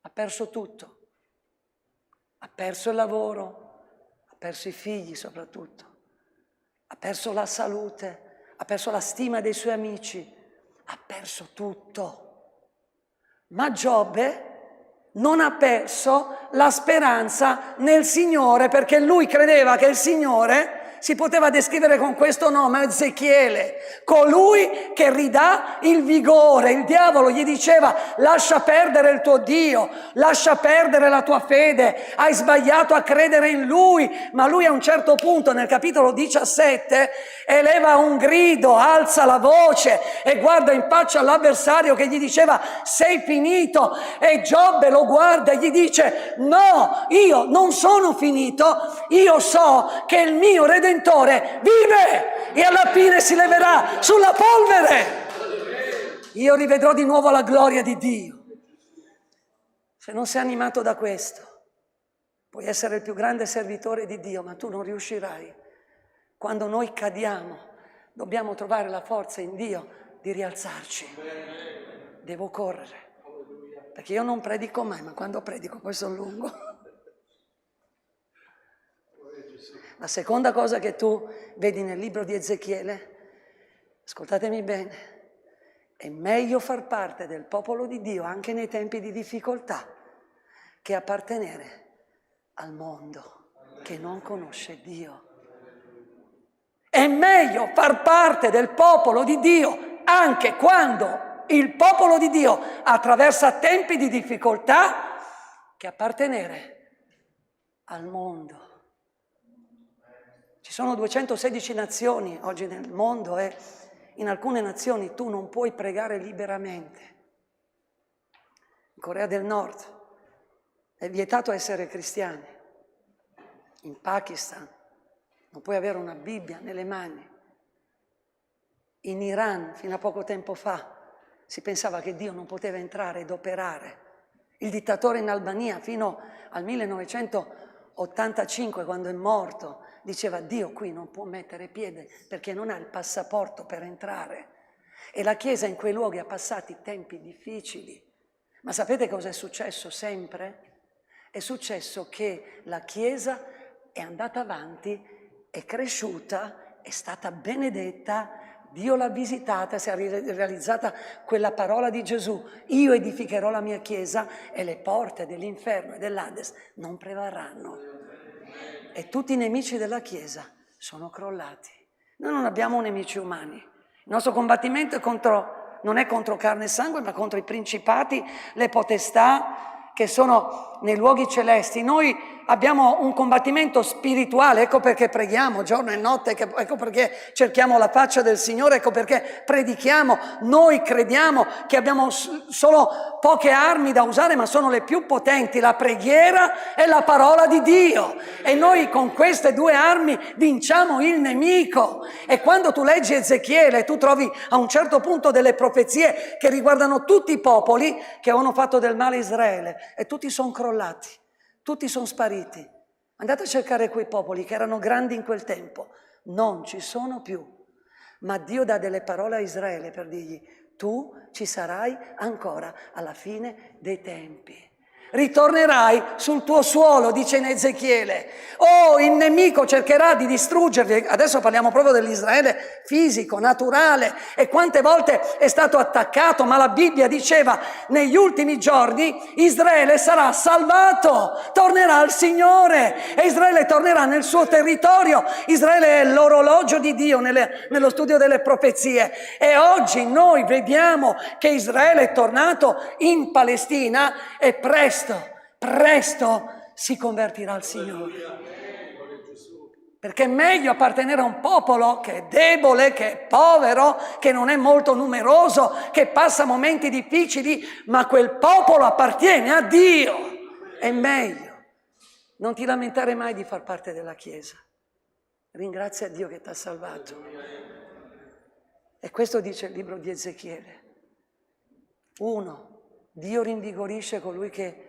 Ha perso tutto. Ha perso il lavoro, ha perso i figli soprattutto. Ha perso la salute, ha perso la stima dei suoi amici, ha perso tutto. Ma Giobbe non ha perso la speranza nel Signore, perché lui credeva che il Signore si poteva descrivere con questo nome, Ezechiele, colui che ridà il vigore. Il diavolo gli diceva: lascia perdere il tuo Dio, lascia perdere la tua fede, hai sbagliato a credere in Lui. Ma lui a un certo punto, nel capitolo 17, eleva un grido, alza la voce e guarda in faccia all'avversario che gli diceva: sei finito. E Giobbe lo guarda e gli dice: no, io non sono finito, io so che il mio Redentore vive e alla fine si leverà sulla polvere. Io rivedrò di nuovo la gloria di Dio. Se non sei animato da questo, puoi essere il più grande servitore di Dio, ma tu non riuscirai. Quando noi cadiamo, dobbiamo trovare la forza in Dio di rialzarci. Devo correre, perché io non predico mai, ma quando predico poi sono lungo. La seconda cosa che tu vedi nel libro di Ezechiele, ascoltatemi bene, è meglio far parte del popolo di Dio anche nei tempi di difficoltà che appartenere al mondo che non conosce Dio. È meglio far parte del popolo di Dio anche quando il popolo di Dio attraversa tempi di difficoltà che appartenere al mondo. Ci sono 216 nazioni oggi nel mondo e in alcune nazioni tu non puoi pregare liberamente. In Corea del Nord è vietato essere cristiani. In Pakistan non puoi avere una Bibbia nelle mani. In Iran, fino a poco tempo fa, si pensava che Dio non poteva entrare ed operare. Il dittatore in Albania, fino al 1985, quando è morto, diceva: Dio qui non può mettere piede perché non ha il passaporto per entrare. E la Chiesa in quei luoghi ha passato tempi difficili. Ma sapete cosa è successo sempre? È successo che la Chiesa è andata avanti, è cresciuta, è stata benedetta, Dio l'ha visitata, si è realizzata quella parola di Gesù: io edificherò la mia Chiesa e le porte dell'inferno e dell'Ades non prevarranno. E tutti i nemici della Chiesa sono crollati. Noi non abbiamo nemici umani. Il nostro combattimento è non è contro carne e sangue, ma contro i principati, le potestà che sono nei luoghi celesti. Noi abbiamo un combattimento spirituale, ecco perché preghiamo giorno e notte, ecco perché cerchiamo la faccia del Signore, ecco perché predichiamo. Noi crediamo che abbiamo solo poche armi da usare, ma sono le più potenti, la preghiera e la parola di Dio. E noi con queste due armi vinciamo il nemico. E quando tu leggi Ezechiele, tu trovi a un certo punto delle profezie che riguardano tutti i popoli che avevano fatto del male a Israele, e tutti sono crollati. Tutti sono spariti. Andate a cercare quei popoli che erano grandi in quel tempo. Non ci sono più. Ma Dio dà delle parole a Israele per dirgli: tu ci sarai ancora alla fine dei tempi. Ritornerai sul tuo suolo, dice in Ezechiele. Oh, il nemico cercherà di distruggerli. Adesso parliamo proprio dell'Israele fisico, naturale. E quante volte è stato attaccato, ma la Bibbia diceva: negli ultimi giorni Israele sarà salvato, tornerà al Signore e Israele tornerà nel suo territorio. Israele è l'orologio di Dio nello studio delle profezie. E oggi noi vediamo che Israele è tornato in Palestina e presto si convertirà al Signore. Perché è meglio appartenere a un popolo che è debole, che è povero, che non è molto numeroso, che passa momenti difficili, ma quel popolo appartiene a Dio. È meglio. Non ti lamentare mai di far parte della Chiesa. Ringrazia Dio che ti ha salvato. E questo dice il libro di Ezechiele. 1. Dio rinvigorisce colui che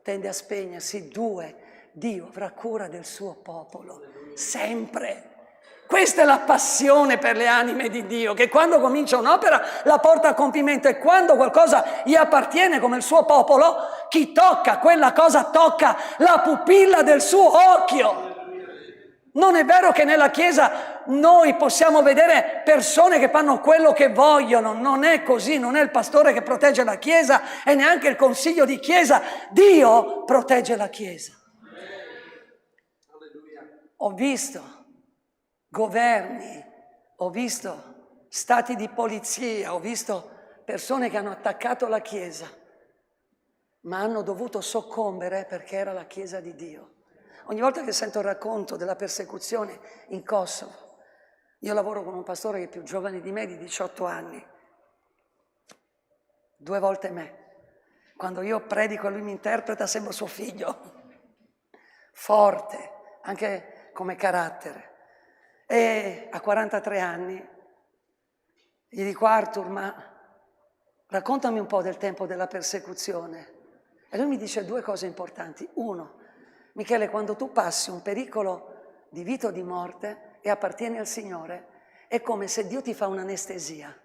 tende a spegnersi. 2. Dio avrà cura del suo popolo, sempre. Questa è la passione per le anime di Dio, che quando comincia un'opera la porta a compimento, e quando qualcosa gli appartiene come il suo popolo, chi tocca quella cosa tocca la pupilla del suo occhio. Non è vero che nella Chiesa noi possiamo vedere persone che fanno quello che vogliono. Non è così, non è il pastore che protegge la Chiesa e neanche il consiglio di Chiesa. Dio protegge la Chiesa. Ho visto governi, ho visto stati di polizia, ho visto persone che hanno attaccato la Chiesa, ma hanno dovuto soccombere perché era la Chiesa di Dio. Ogni volta che sento il racconto della persecuzione in Kosovo, io lavoro con un pastore che è più giovane di me, di 18 anni, 2 volte me. Quando io predico e lui mi interpreta, sembro suo figlio, forte, anche come carattere. E a 43 anni gli dico: Arthur, ma raccontami un po' del tempo della persecuzione. E lui mi dice 2 cose importanti. 1, Michele, quando tu passi un pericolo di vita o di morte e appartieni al Signore, è come se Dio ti fa un'anestesia.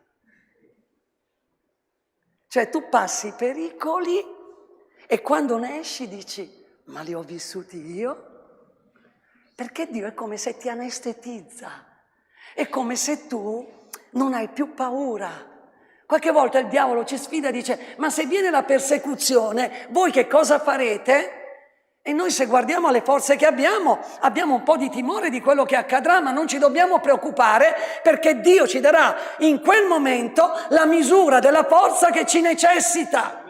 Cioè tu passi i pericoli e quando ne esci dici: ma li ho vissuti io? Perché Dio è come se ti anestetizza, è come se tu non hai più paura. Qualche volta il diavolo ci sfida e dice: ma se viene la persecuzione, voi che cosa farete? E noi, se guardiamo alle forze che abbiamo un po' di timore di quello che accadrà, ma non ci dobbiamo preoccupare, perché Dio ci darà in quel momento la misura della forza che ci necessita.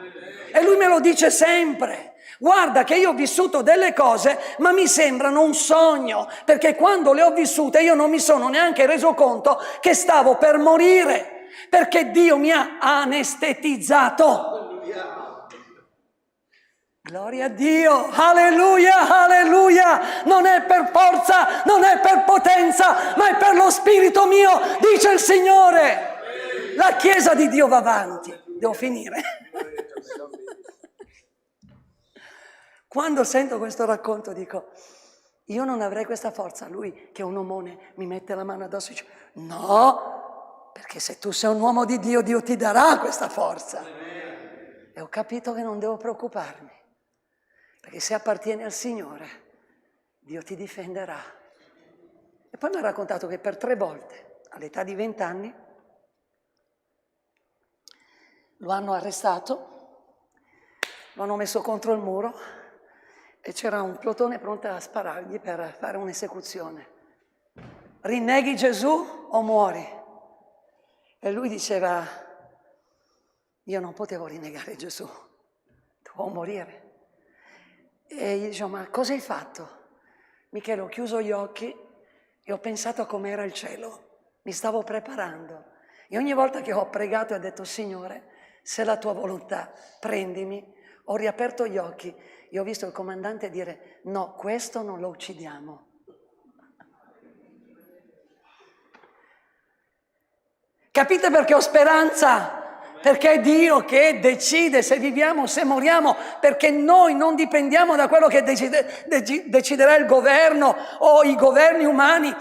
E Lui me lo dice sempre. Guarda che io ho vissuto delle cose, ma mi sembrano un sogno, perché quando le ho vissute io non mi sono neanche reso conto che stavo per morire, perché Dio mi ha anestetizzato. Gloria a Dio, alleluia, alleluia, non è per forza, non è per potenza, ma è per lo Spirito mio, dice il Signore. La Chiesa di Dio va avanti, devo finire. Quando sento questo racconto dico: io non avrei questa forza. Lui, che è un omone, mi mette la mano addosso e dice: no, perché se tu sei un uomo di Dio, Dio ti darà questa forza. E ho capito che non devo preoccuparmi, perché se appartieni al Signore, Dio ti difenderà. E poi mi ha raccontato che per 3 volte, all'età di 20 anni, lo hanno arrestato, lo hanno messo contro il muro e c'era un plotone pronto a sparargli per fare un'esecuzione. Rinneghi Gesù o muori? E lui diceva: io non potevo rinnegare Gesù, dovevo morire. E gli dicevo: ma cosa hai fatto? Michele, ho chiuso gli occhi e ho pensato a com'era il cielo, mi stavo preparando. E ogni volta che ho pregato e ho detto: Signore, se è la tua volontà, prendimi, ho riaperto gli occhi e ho visto il comandante dire: no, questo non lo uccidiamo. Capite perché ho speranza? Perché è Dio che decide se viviamo o se moriamo, perché noi non dipendiamo da quello che deciderà il governo o i governi umani.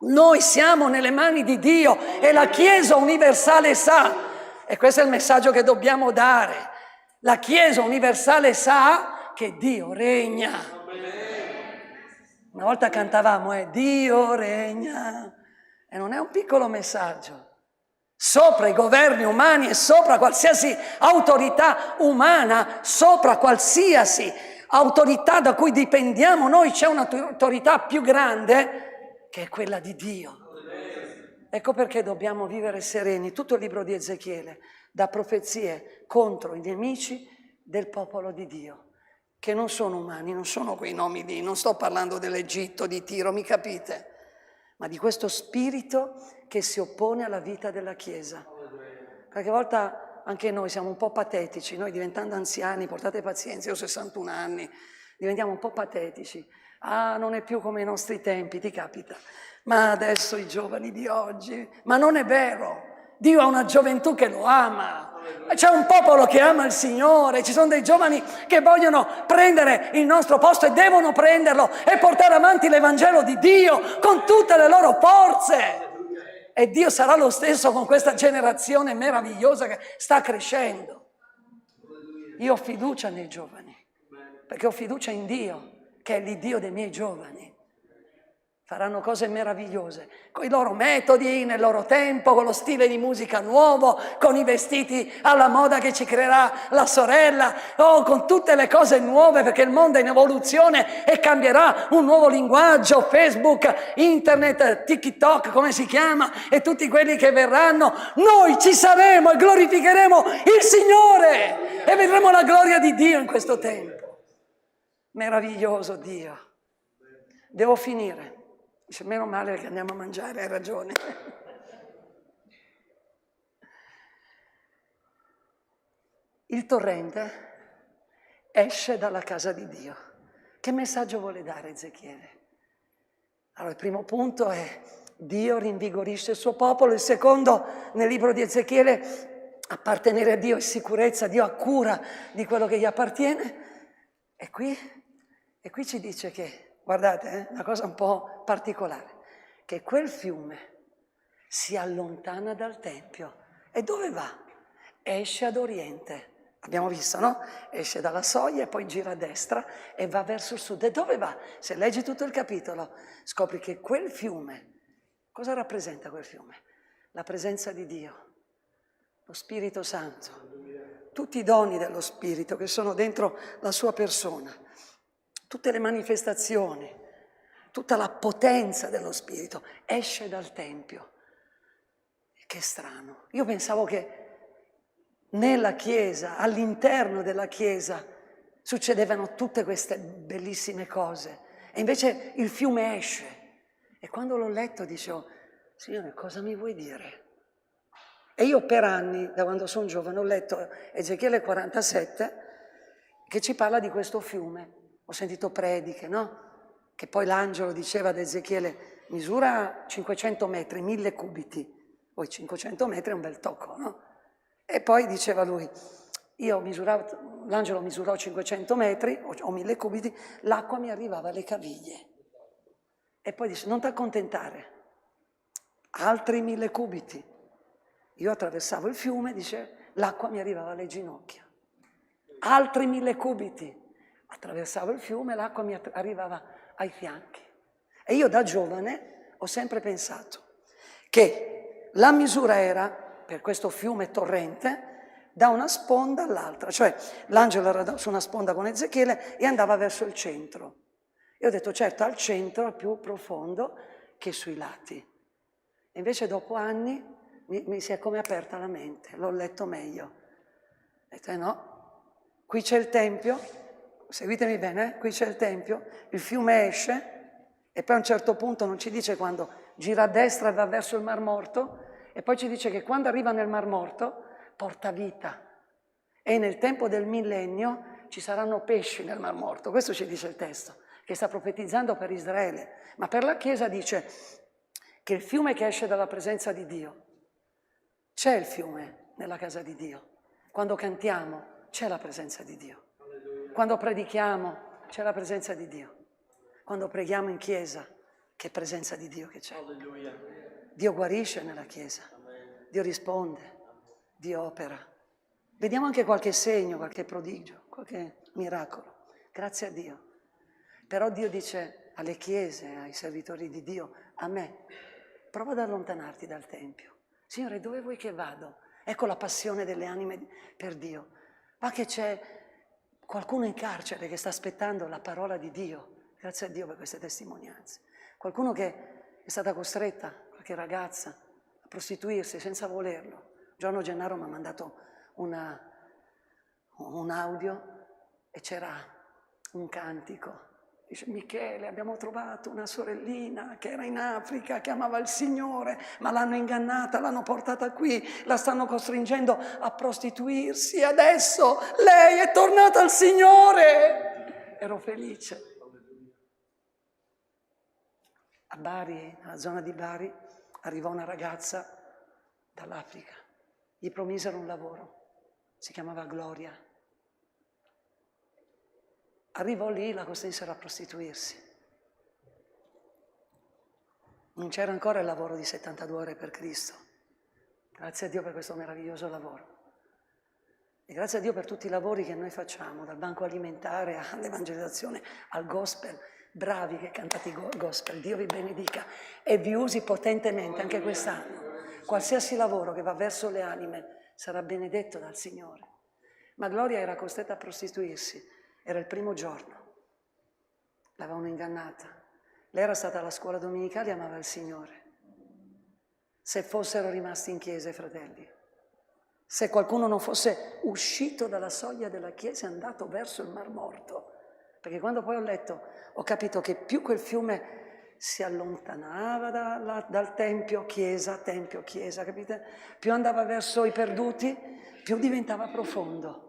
Noi siamo nelle mani di Dio e la Chiesa universale sa, e questo è il messaggio che dobbiamo dare, la Chiesa universale sa che Dio regna. Una volta cantavamo, Dio regna, e non è un piccolo messaggio. Sopra i governi umani e sopra qualsiasi autorità umana, sopra qualsiasi autorità da cui dipendiamo noi, c'è un'autorità più grande che è quella di Dio. Ecco perché dobbiamo vivere sereni. Tutto il libro di Ezechiele dà profezie contro i nemici del popolo di Dio, che non sono umani, non sono quei nomi lì, non sto parlando dell'Egitto, di Tiro, mi capite? Ma di questo spirito che si oppone alla vita della Chiesa. Qualche volta anche noi siamo un po' patetici, noi diventando anziani, portate pazienza, io ho 61 anni, diventiamo un po' patetici. Ah, non è più come i nostri tempi, ti capita? Ma adesso i giovani di oggi, ma non è vero. Dio ha una gioventù che lo ama. C'è un popolo che ama il Signore, ci sono dei giovani che vogliono prendere il nostro posto e devono prenderlo e portare avanti l'Evangelo di Dio con tutte le loro forze. E Dio sarà lo stesso con questa generazione meravigliosa che sta crescendo. Io ho fiducia nei giovani, perché ho fiducia in Dio, che è l'Iddio dei miei giovani. faranno cose meravigliose, con i loro metodi, nel loro tempo, con lo stile di musica nuovo, con i vestiti alla moda che ci creerà la sorella, con tutte le cose nuove, perché il mondo è in evoluzione e cambierà un nuovo linguaggio, Facebook, internet, TikTok, come si chiama, e tutti quelli che verranno. Noi ci saremo e glorificheremo il Signore e vedremo la gloria di Dio in questo tempo. Meraviglioso Dio. Devo finire. Dice, meno male che andiamo a mangiare, hai ragione. Il torrente esce dalla casa di Dio. Che messaggio vuole dare Ezechiele? Allora, il primo punto è Dio rinvigorisce il suo popolo. Il secondo, nel libro di Ezechiele, appartenere a Dio è sicurezza, Dio ha cura di quello che gli appartiene. E qui ci dice che, guardate, una cosa un po' particolare, che quel fiume si allontana dal Tempio. E dove va? Esce ad oriente. Abbiamo visto, no? Esce dalla soglia e poi gira a destra e va verso il sud. E dove va? Se leggi tutto il capitolo, scopri che quel fiume, cosa rappresenta quel fiume? La presenza di Dio, lo Spirito Santo, tutti i doni dello Spirito che sono dentro la sua persona. Tutte le manifestazioni, tutta la potenza dello Spirito esce dal Tempio. Che strano. Io pensavo che nella Chiesa, all'interno della Chiesa, succedevano tutte queste bellissime cose. E invece il fiume esce. E quando l'ho letto dicevo, Signore, cosa mi vuoi dire? E io per anni, da quando sono giovane, ho letto Ezechiele 47, che ci parla di questo fiume. Ho sentito prediche, no? Che poi l'angelo diceva ad Ezechiele, misura 500 metri, 1000 cubiti. Poi 500 metri è un bel tocco, no? E poi diceva lui, l'angelo misurò 500 metri, o 1000 cubiti, l'acqua mi arrivava alle caviglie. E poi dice, non ti accontentare, altri 1000 cubiti. Io attraversavo il fiume, dice, l'acqua mi arrivava alle ginocchia. Altri 1000 cubiti. Attraversavo il fiume, l'acqua mi arrivava ai fianchi. E io da giovane ho sempre pensato che la misura era, per questo fiume torrente, da una sponda all'altra. Cioè l'angelo era su una sponda con Ezechiele e andava verso il centro. E ho detto, certo, al centro è più profondo che sui lati. E invece dopo anni mi si è come aperta la mente, l'ho letto meglio. Ho detto, no, qui c'è il Tempio. Seguitemi bene, qui c'è il Tempio, il fiume esce e poi a un certo punto non ci dice quando gira a destra e va verso il Mar Morto e poi ci dice che quando arriva nel Mar Morto porta vita e nel tempo del millennio ci saranno pesci nel Mar Morto. Questo ci dice il testo, che sta profetizzando per Israele, ma per la Chiesa dice che il fiume che esce dalla presenza di Dio, c'è il fiume nella casa di Dio. Quando cantiamo c'è la presenza di Dio. Quando predichiamo c'è la presenza di Dio. Quando preghiamo in chiesa, che presenza di Dio che c'è. Dio guarisce nella chiesa. Dio risponde. Dio opera. Vediamo anche qualche segno, qualche prodigio, qualche miracolo. Grazie a Dio. Però Dio dice alle chiese, ai servitori di Dio, a me, prova ad allontanarti dal Tempio. Signore, dove vuoi che vado? Ecco la passione delle anime per Dio. Ma che c'è qualcuno in carcere che sta aspettando la parola di Dio, grazie a Dio per queste testimonianze. Qualcuno che è stata costretta, qualche ragazza, a prostituirsi senza volerlo. Un giorno Gennaro mi ha mandato un audio e c'era un cantico. Dice, Michele, abbiamo trovato una sorellina che era in Africa, che amava il Signore, ma l'hanno ingannata, l'hanno portata qui, la stanno costringendo a prostituirsi e adesso lei è tornata al Signore. Ero felice. A Bari, nella zona di Bari, arrivò una ragazza dall'Africa. Gli promisero un lavoro, si chiamava Gloria. Arrivò lì, la costrinsero a prostituirsi. Non c'era ancora il lavoro di 72 ore per Cristo. Grazie a Dio per questo meraviglioso lavoro. E grazie a Dio per tutti i lavori che noi facciamo, dal banco alimentare all'evangelizzazione, al gospel. bravi che cantate i gospel, Dio vi benedica e vi usi potentemente anche quest'anno. Qualsiasi lavoro che va verso le anime sarà benedetto dal Signore. Ma Gloria era costretta a prostituirsi, era il primo giorno, l'avevano ingannata. Lei era stata alla scuola domenicale e amava il Signore. Se fossero rimasti in chiesa i fratelli, se qualcuno non fosse uscito dalla soglia della chiesa e andato verso il Mar Morto, perché quando poi ho letto ho capito che più quel fiume si allontanava dal tempio, chiesa, capite? Più andava verso i perduti, più diventava profondo.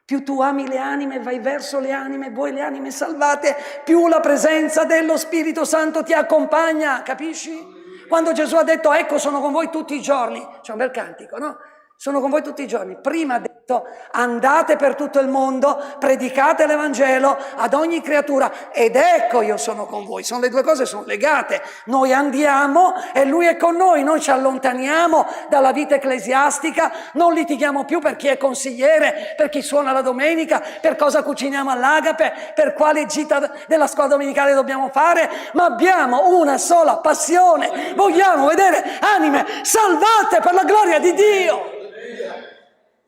Più tu ami le anime, vai verso le anime, voi le anime salvate, più la presenza dello Spirito Santo ti accompagna, capisci? Quando Gesù ha detto, ecco sono con voi tutti i giorni, c'è un bel cantico, no? Sono con voi tutti i giorni. Prima ha detto, andate per tutto il mondo, predicate l'Evangelo ad ogni creatura ed ecco io sono con voi. Sono le due cose, sono legate. Noi andiamo e Lui è con noi, noi ci allontaniamo dalla vita ecclesiastica, non litighiamo più per chi è consigliere, per chi suona la domenica, per cosa cuciniamo all'Agape, per quale gita della scuola domenicale dobbiamo fare, ma abbiamo una sola passione, vogliamo vedere anime salvate per la gloria di Dio.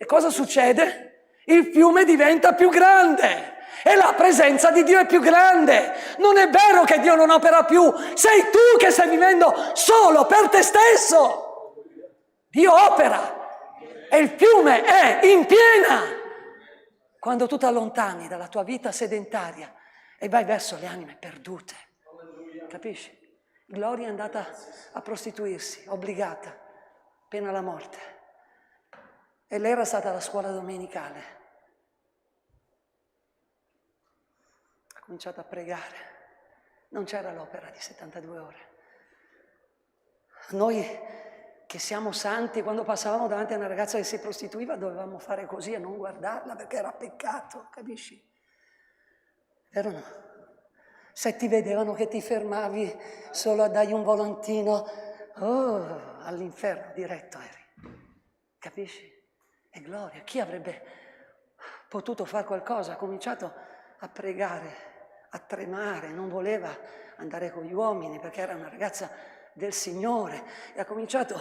E cosa succede? Il fiume diventa più grande e la presenza di Dio è più grande. Non è vero che Dio non opera più, sei tu che stai vivendo solo per te stesso. Dio opera e il fiume è in piena. Quando tu ti allontani dalla tua vita sedentaria e vai verso le anime perdute, capisci? Gloria è andata a prostituirsi, obbligata, pena la morte. E lei era stata alla scuola domenicale. Ha cominciato a pregare. Non c'era l'opera di 72 ore. Noi che siamo santi, quando passavamo davanti a una ragazza che si prostituiva, dovevamo fare così e non guardarla perché era peccato, capisci? Vero o no? Se ti vedevano che ti fermavi solo a dargli un volantino, all'inferno diretto eri. Capisci? E gloria, chi avrebbe potuto fare qualcosa? Ha cominciato a pregare, a tremare, non voleva andare con gli uomini perché era una ragazza del Signore e ha cominciato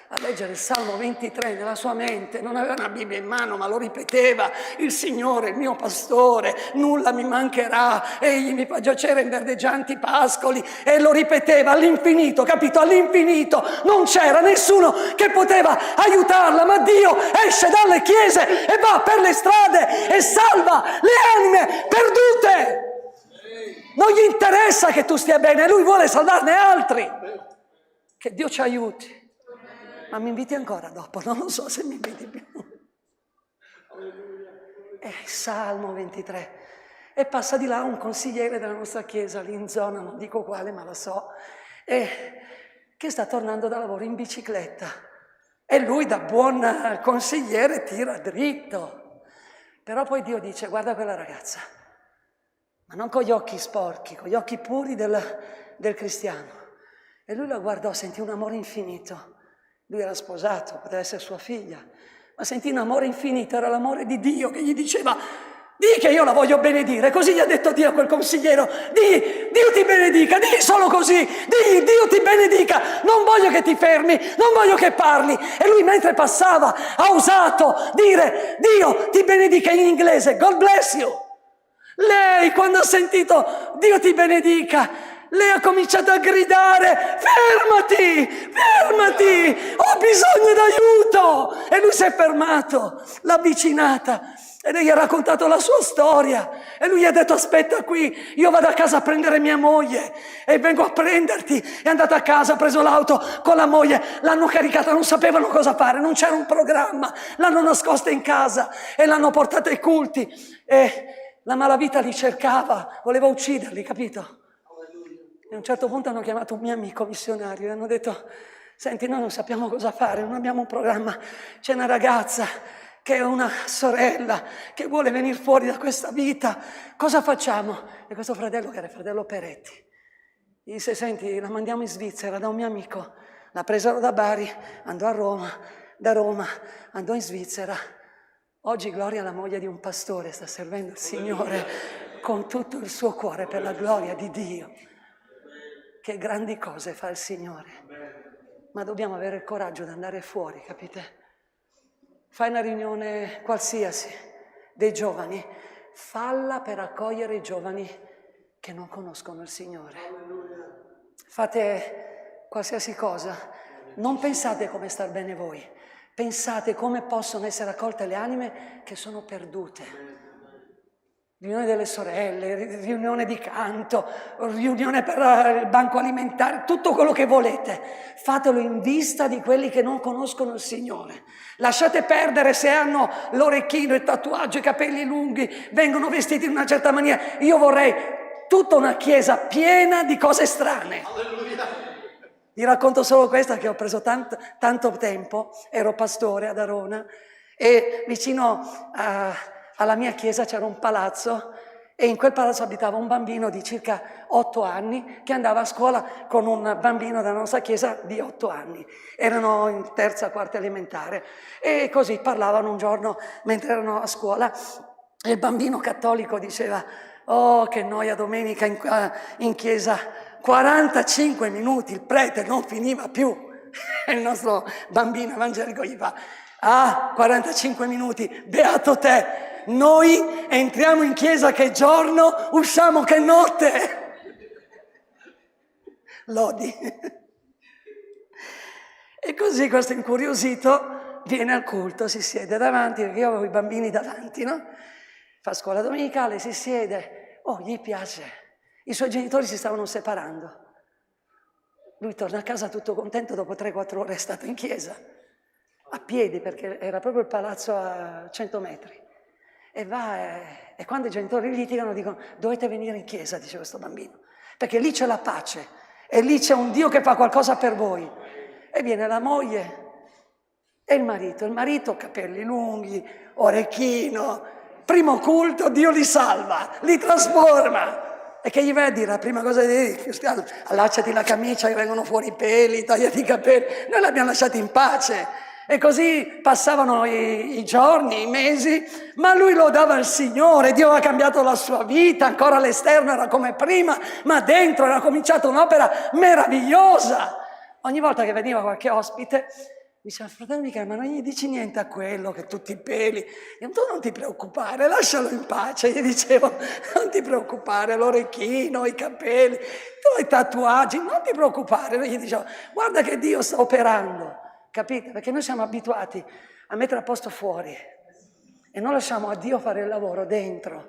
a leggere il Salmo 23 nella sua mente, non aveva una Bibbia in mano ma lo ripeteva, il Signore, il mio pastore, nulla mi mancherà, egli mi fa giacere in verdeggianti pascoli e lo ripeteva all'infinito, capito? All'infinito, non c'era nessuno che poteva aiutarla, ma Dio esce dalle chiese e va per le strade e salva le anime perdute. Non gli interessa che tu stia bene, lui vuole salvarne altri. Che Dio ci aiuti. Ma mi inviti ancora dopo? Non lo so se mi inviti più. Salmo 23. E passa di là un consigliere della nostra chiesa, lì in zona, non dico quale, ma lo so, che sta tornando da lavoro in bicicletta. E lui da buon consigliere tira dritto. Però poi Dio dice, guarda quella ragazza, ma non con gli occhi sporchi, con gli occhi puri del cristiano. E lui la guardò, sentì un amore infinito. Lui era sposato, poteva essere sua figlia, ma sentì un amore infinito, era l'amore di Dio che gli diceva, di che io la voglio benedire. Così gli ha detto Dio a quel consigliero, di Dio ti benedica, di solo così, di Dio ti benedica, non voglio che ti fermi, non voglio che parli. E lui mentre passava ha osato dire, Dio ti benedica in inglese, God bless you. Lei quando ha sentito Dio ti benedica, lei ha cominciato a gridare, fermati, ho bisogno d'aiuto. E lui si è fermato, l'ha avvicinata e lei gli ha raccontato la sua storia. E lui gli ha detto, aspetta qui, io vado a casa a prendere mia moglie e vengo a prenderti. È andata a casa, ha preso l'auto con la moglie, l'hanno caricata, non sapevano cosa fare, non c'era un programma, l'hanno nascosta in casa e l'hanno portata ai culti. E la malavita li cercava, voleva ucciderli, capito? E a un certo punto hanno chiamato un mio amico missionario e hanno detto, senti, noi non sappiamo cosa fare, non abbiamo un programma, c'è una ragazza che è una sorella che vuole venire fuori da questa vita, cosa facciamo? E questo fratello, che era il fratello Peretti, gli disse, senti, la mandiamo in Svizzera da un mio amico, la presero da Bari, andò a Roma, da Roma andò in Svizzera. Oggi Gloria è la moglie di un pastore, sta servendo il Signore con tutto il suo cuore per la gloria di Dio. Che grandi cose fa il Signore. Ma dobbiamo avere il coraggio di andare fuori, capite? Fai una riunione qualsiasi dei giovani, falla per accogliere i giovani che non conoscono il Signore. Fate qualsiasi cosa, non pensate come star bene voi, pensate come possono essere accolte le anime che sono perdute. Riunione delle sorelle, riunione di canto, riunione per il banco alimentare, tutto quello che volete. Fatelo in vista di quelli che non conoscono il Signore. Lasciate perdere se hanno l'orecchino, il tatuaggio, i capelli lunghi, vengono vestiti in una certa maniera. Io vorrei tutta una chiesa piena di cose strane. Vi racconto solo questa, che ho preso tanto tempo. Ero pastore ad Arona e vicino alla mia chiesa c'era un palazzo e in quel palazzo abitava un bambino di circa 8 anni che andava a scuola con un bambino della nostra chiesa di 8 anni. Erano in terza, quarta elementare e così parlavano un giorno mentre erano a scuola e il bambino cattolico diceva: oh, che noia domenica in chiesa, 45 minuti, il prete non finiva più. E il nostro bambino evangelico gli fa: ah, 45 minuti, beato te! Noi entriamo in chiesa che giorno, usciamo che notte. Lodi. E così questo incuriosito viene al culto, si siede davanti, perché io avevo i bambini davanti, no? Fa scuola domenicale, si siede, oh, gli piace. I suoi genitori si stavano separando. Lui torna a casa tutto contento, dopo 3-4 ore è stato in chiesa, a piedi, perché era proprio il palazzo a 100 metri. E va, e quando i genitori litigano dicono: dovete venire in chiesa, dice questo bambino, perché lì c'è la pace e lì c'è un Dio che fa qualcosa per voi. E viene la moglie e il marito capelli lunghi, orecchino, primo culto, Dio li salva, li trasforma. E che gli vai a dire? La prima cosa che devi dire: allacciati la camicia che vengono fuori i peli, tagliati i capelli. Noi li abbiamo lasciati in pace. E così passavano i giorni, i mesi, ma lui lodava il Signore. Dio aveva cambiato la sua vita, ancora all'esterno era come prima, ma dentro era cominciata un'opera meravigliosa. Ogni volta che veniva qualche ospite mi diceva: fratello Michele, ma non gli dici niente a quello che tutti i peli? Io: tu non ti preoccupare, lascialo in pace. Gli dicevo: non ti preoccupare, l'orecchino, i capelli, tu hai tatuaggi, non ti preoccupare. Noi gli dicevo: guarda che Dio sta operando. Capite? Perché noi siamo abituati a mettere a posto fuori e non lasciamo a Dio fare il lavoro dentro.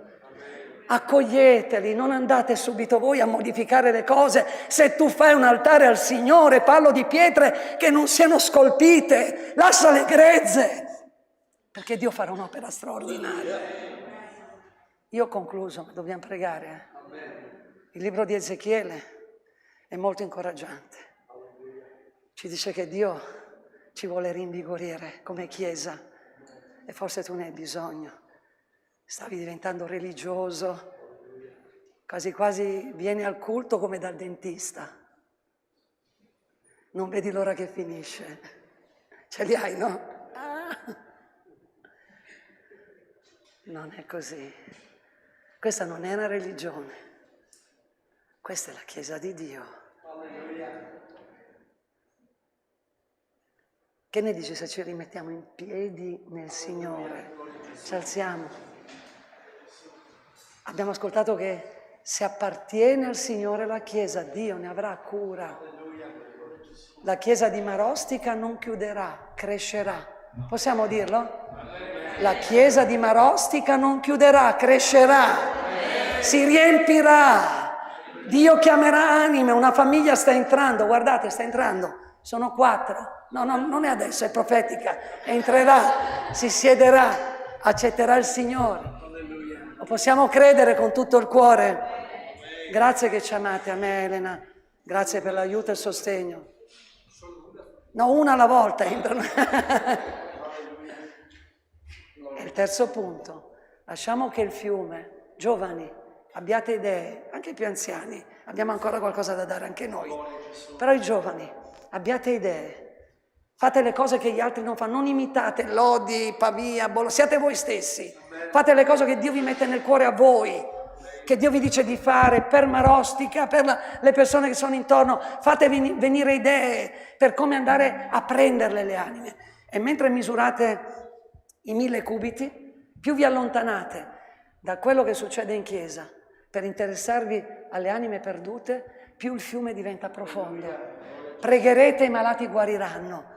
Accoglieteli, non andate subito voi a modificare le cose. Se tu fai un altare al Signore, fallo di pietre che non siano scolpite, lasciale grezze, perché Dio farà un'opera straordinaria. Io ho concluso, ma dobbiamo pregare. Il libro di Ezechiele è molto incoraggiante. Ci dice che Dio ci vuole rinvigorire come Chiesa e forse tu ne hai bisogno. Stavi diventando religioso, quasi quasi vieni al culto come dal dentista. Non vedi l'ora che finisce. Ce li hai, no? Ah. Non è così. Questa non è una religione. Questa è la Chiesa di Dio. Che ne dici se ci rimettiamo in piedi nel Signore? Ci alziamo. Abbiamo ascoltato che se appartiene al Signore la Chiesa, Dio ne avrà cura. La Chiesa di Marostica non chiuderà, crescerà. Possiamo dirlo? La Chiesa di Marostica non chiuderà, crescerà, si riempirà. Dio chiamerà anime, una famiglia sta entrando, guardate, sta entrando. Sono 4. No, non è adesso, è profetica. Entrerà, si siederà, accetterà il Signore. Lo possiamo credere con tutto il cuore. Grazie che ci amate, a me Elena. Grazie per l'aiuto e il sostegno. No, una alla volta entrano. E il terzo punto. Lasciamo che il fiume, giovani, abbiate idee, anche i più anziani. Abbiamo ancora qualcosa da dare anche noi. Però i giovani, abbiate idee. Fate le cose che gli altri non fanno, non imitate Lodi, Pavia, Bologna, siate voi stessi. Fate le cose che Dio vi mette nel cuore a voi. che Dio vi dice di fare per Marostica, per le persone che sono intorno. Fate venire idee per come andare a prenderle le anime. E mentre misurate i 1000 cubiti, più vi allontanate da quello che succede in chiesa per interessarvi alle anime perdute, più il fiume diventa profondo. Pregherete e i malati guariranno.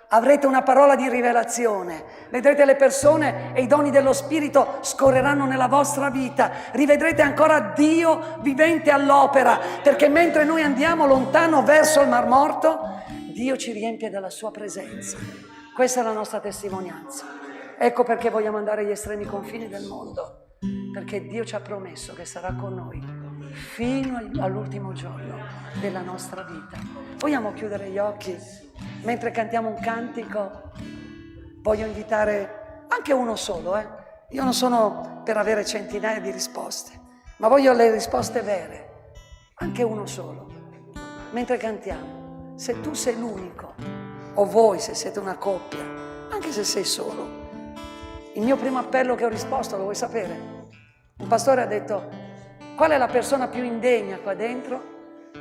Avrete una parola di rivelazione, vedrete le persone e i doni dello Spirito scorreranno nella vostra vita, rivedrete ancora Dio vivente all'opera, perché mentre noi andiamo lontano verso il Mar Morto, Dio ci riempie della sua presenza. Questa è la nostra testimonianza. Ecco perché vogliamo andare agli estremi confini del mondo, perché Dio ci ha promesso che sarà con noi fino all'ultimo giorno della nostra vita. Vogliamo chiudere gli occhi? Mentre cantiamo un cantico, voglio invitare anche uno solo. Io non sono per avere centinaia di risposte, ma voglio le risposte vere. Anche uno solo. Mentre cantiamo, se tu sei l'unico, o voi se siete una coppia, anche se sei solo, il mio primo appello che ho risposto, lo vuoi sapere? Un pastore ha detto: qual è la persona più indegna qua dentro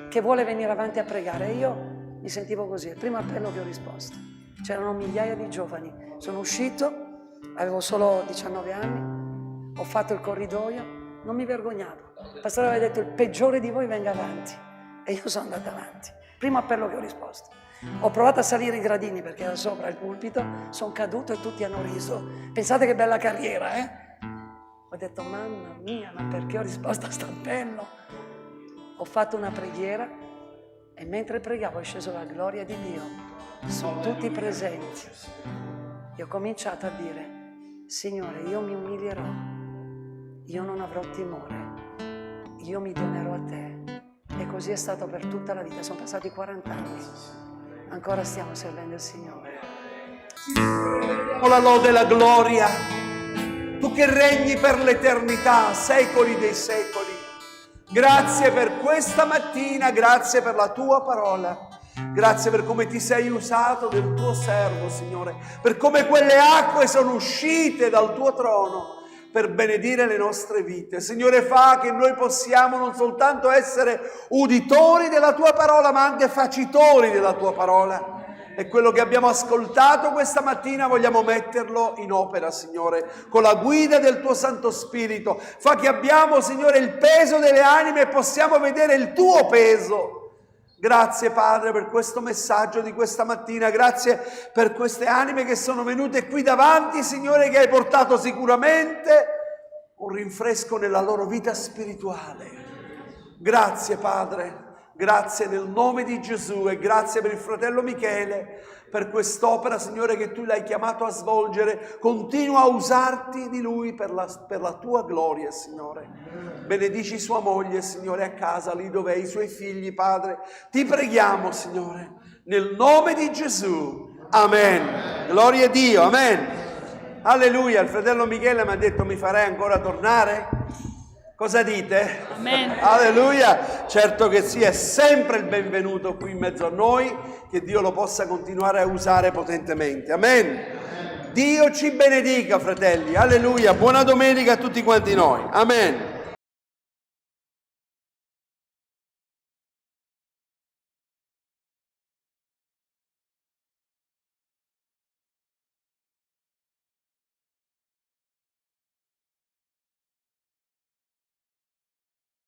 che vuole venire avanti a pregare? E io mi sentivo così, il primo appello che ho risposto. C'erano migliaia di giovani. Sono uscito, avevo solo 19 anni, ho fatto il corridoio, non mi vergognavo. Il pastore aveva detto: il peggiore di voi venga avanti. E io sono andata avanti. Primo appello che ho risposto. Ho provato a salire i gradini perché era sopra il pulpito, sono caduto e tutti hanno riso. Pensate che bella carriera, Ho detto: mamma mia, ma perché ho risposto a sto appello? Ho fatto una preghiera e mentre pregavo è sceso la gloria di Dio su tutti i presenti. E ho cominciato a dire: Signore, io mi umilierò, io non avrò timore, io mi donerò a te. E così è stato per tutta la vita. Sono passati 40 anni, ancora stiamo servendo il Signore. La lode e la gloria, tu che regni per l'eternità, secoli dei secoli. Grazie per questa mattina, grazie per la tua parola, grazie per come ti sei usato del tuo servo, Signore, per come quelle acque sono uscite dal tuo trono per benedire le nostre vite. Signore, fa che noi possiamo non soltanto essere uditori della tua parola, ma anche facitori della tua parola. E quello che abbiamo ascoltato questa mattina vogliamo metterlo in opera, Signore, con la guida del tuo Santo Spirito. Fa che abbiamo, Signore, il peso delle anime e possiamo vedere il tuo peso. Grazie, Padre, per questo messaggio di questa mattina. Grazie per queste anime che sono venute qui davanti, Signore, che hai portato sicuramente un rinfresco nella loro vita spirituale. Grazie, Padre. Grazie nel nome di Gesù e grazie per il fratello Michele, per quest'opera, Signore, che tu l'hai chiamato a svolgere. Continua a usarti di lui per la tua gloria, Signore. Benedici sua moglie, Signore, a casa, lì dove hai i suoi figli, Padre. Ti preghiamo, Signore, nel nome di Gesù. Amen. Gloria a Dio, amen. Alleluia. Il fratello Michele mi ha detto: mi farai ancora tornare? Cosa dite? Amen. Alleluia. Certo che sì, è sempre il benvenuto qui in mezzo a noi, che Dio lo possa continuare a usare potentemente. Amen. Dio ci benedica, fratelli. Alleluia. Buona domenica a tutti quanti noi. Amen.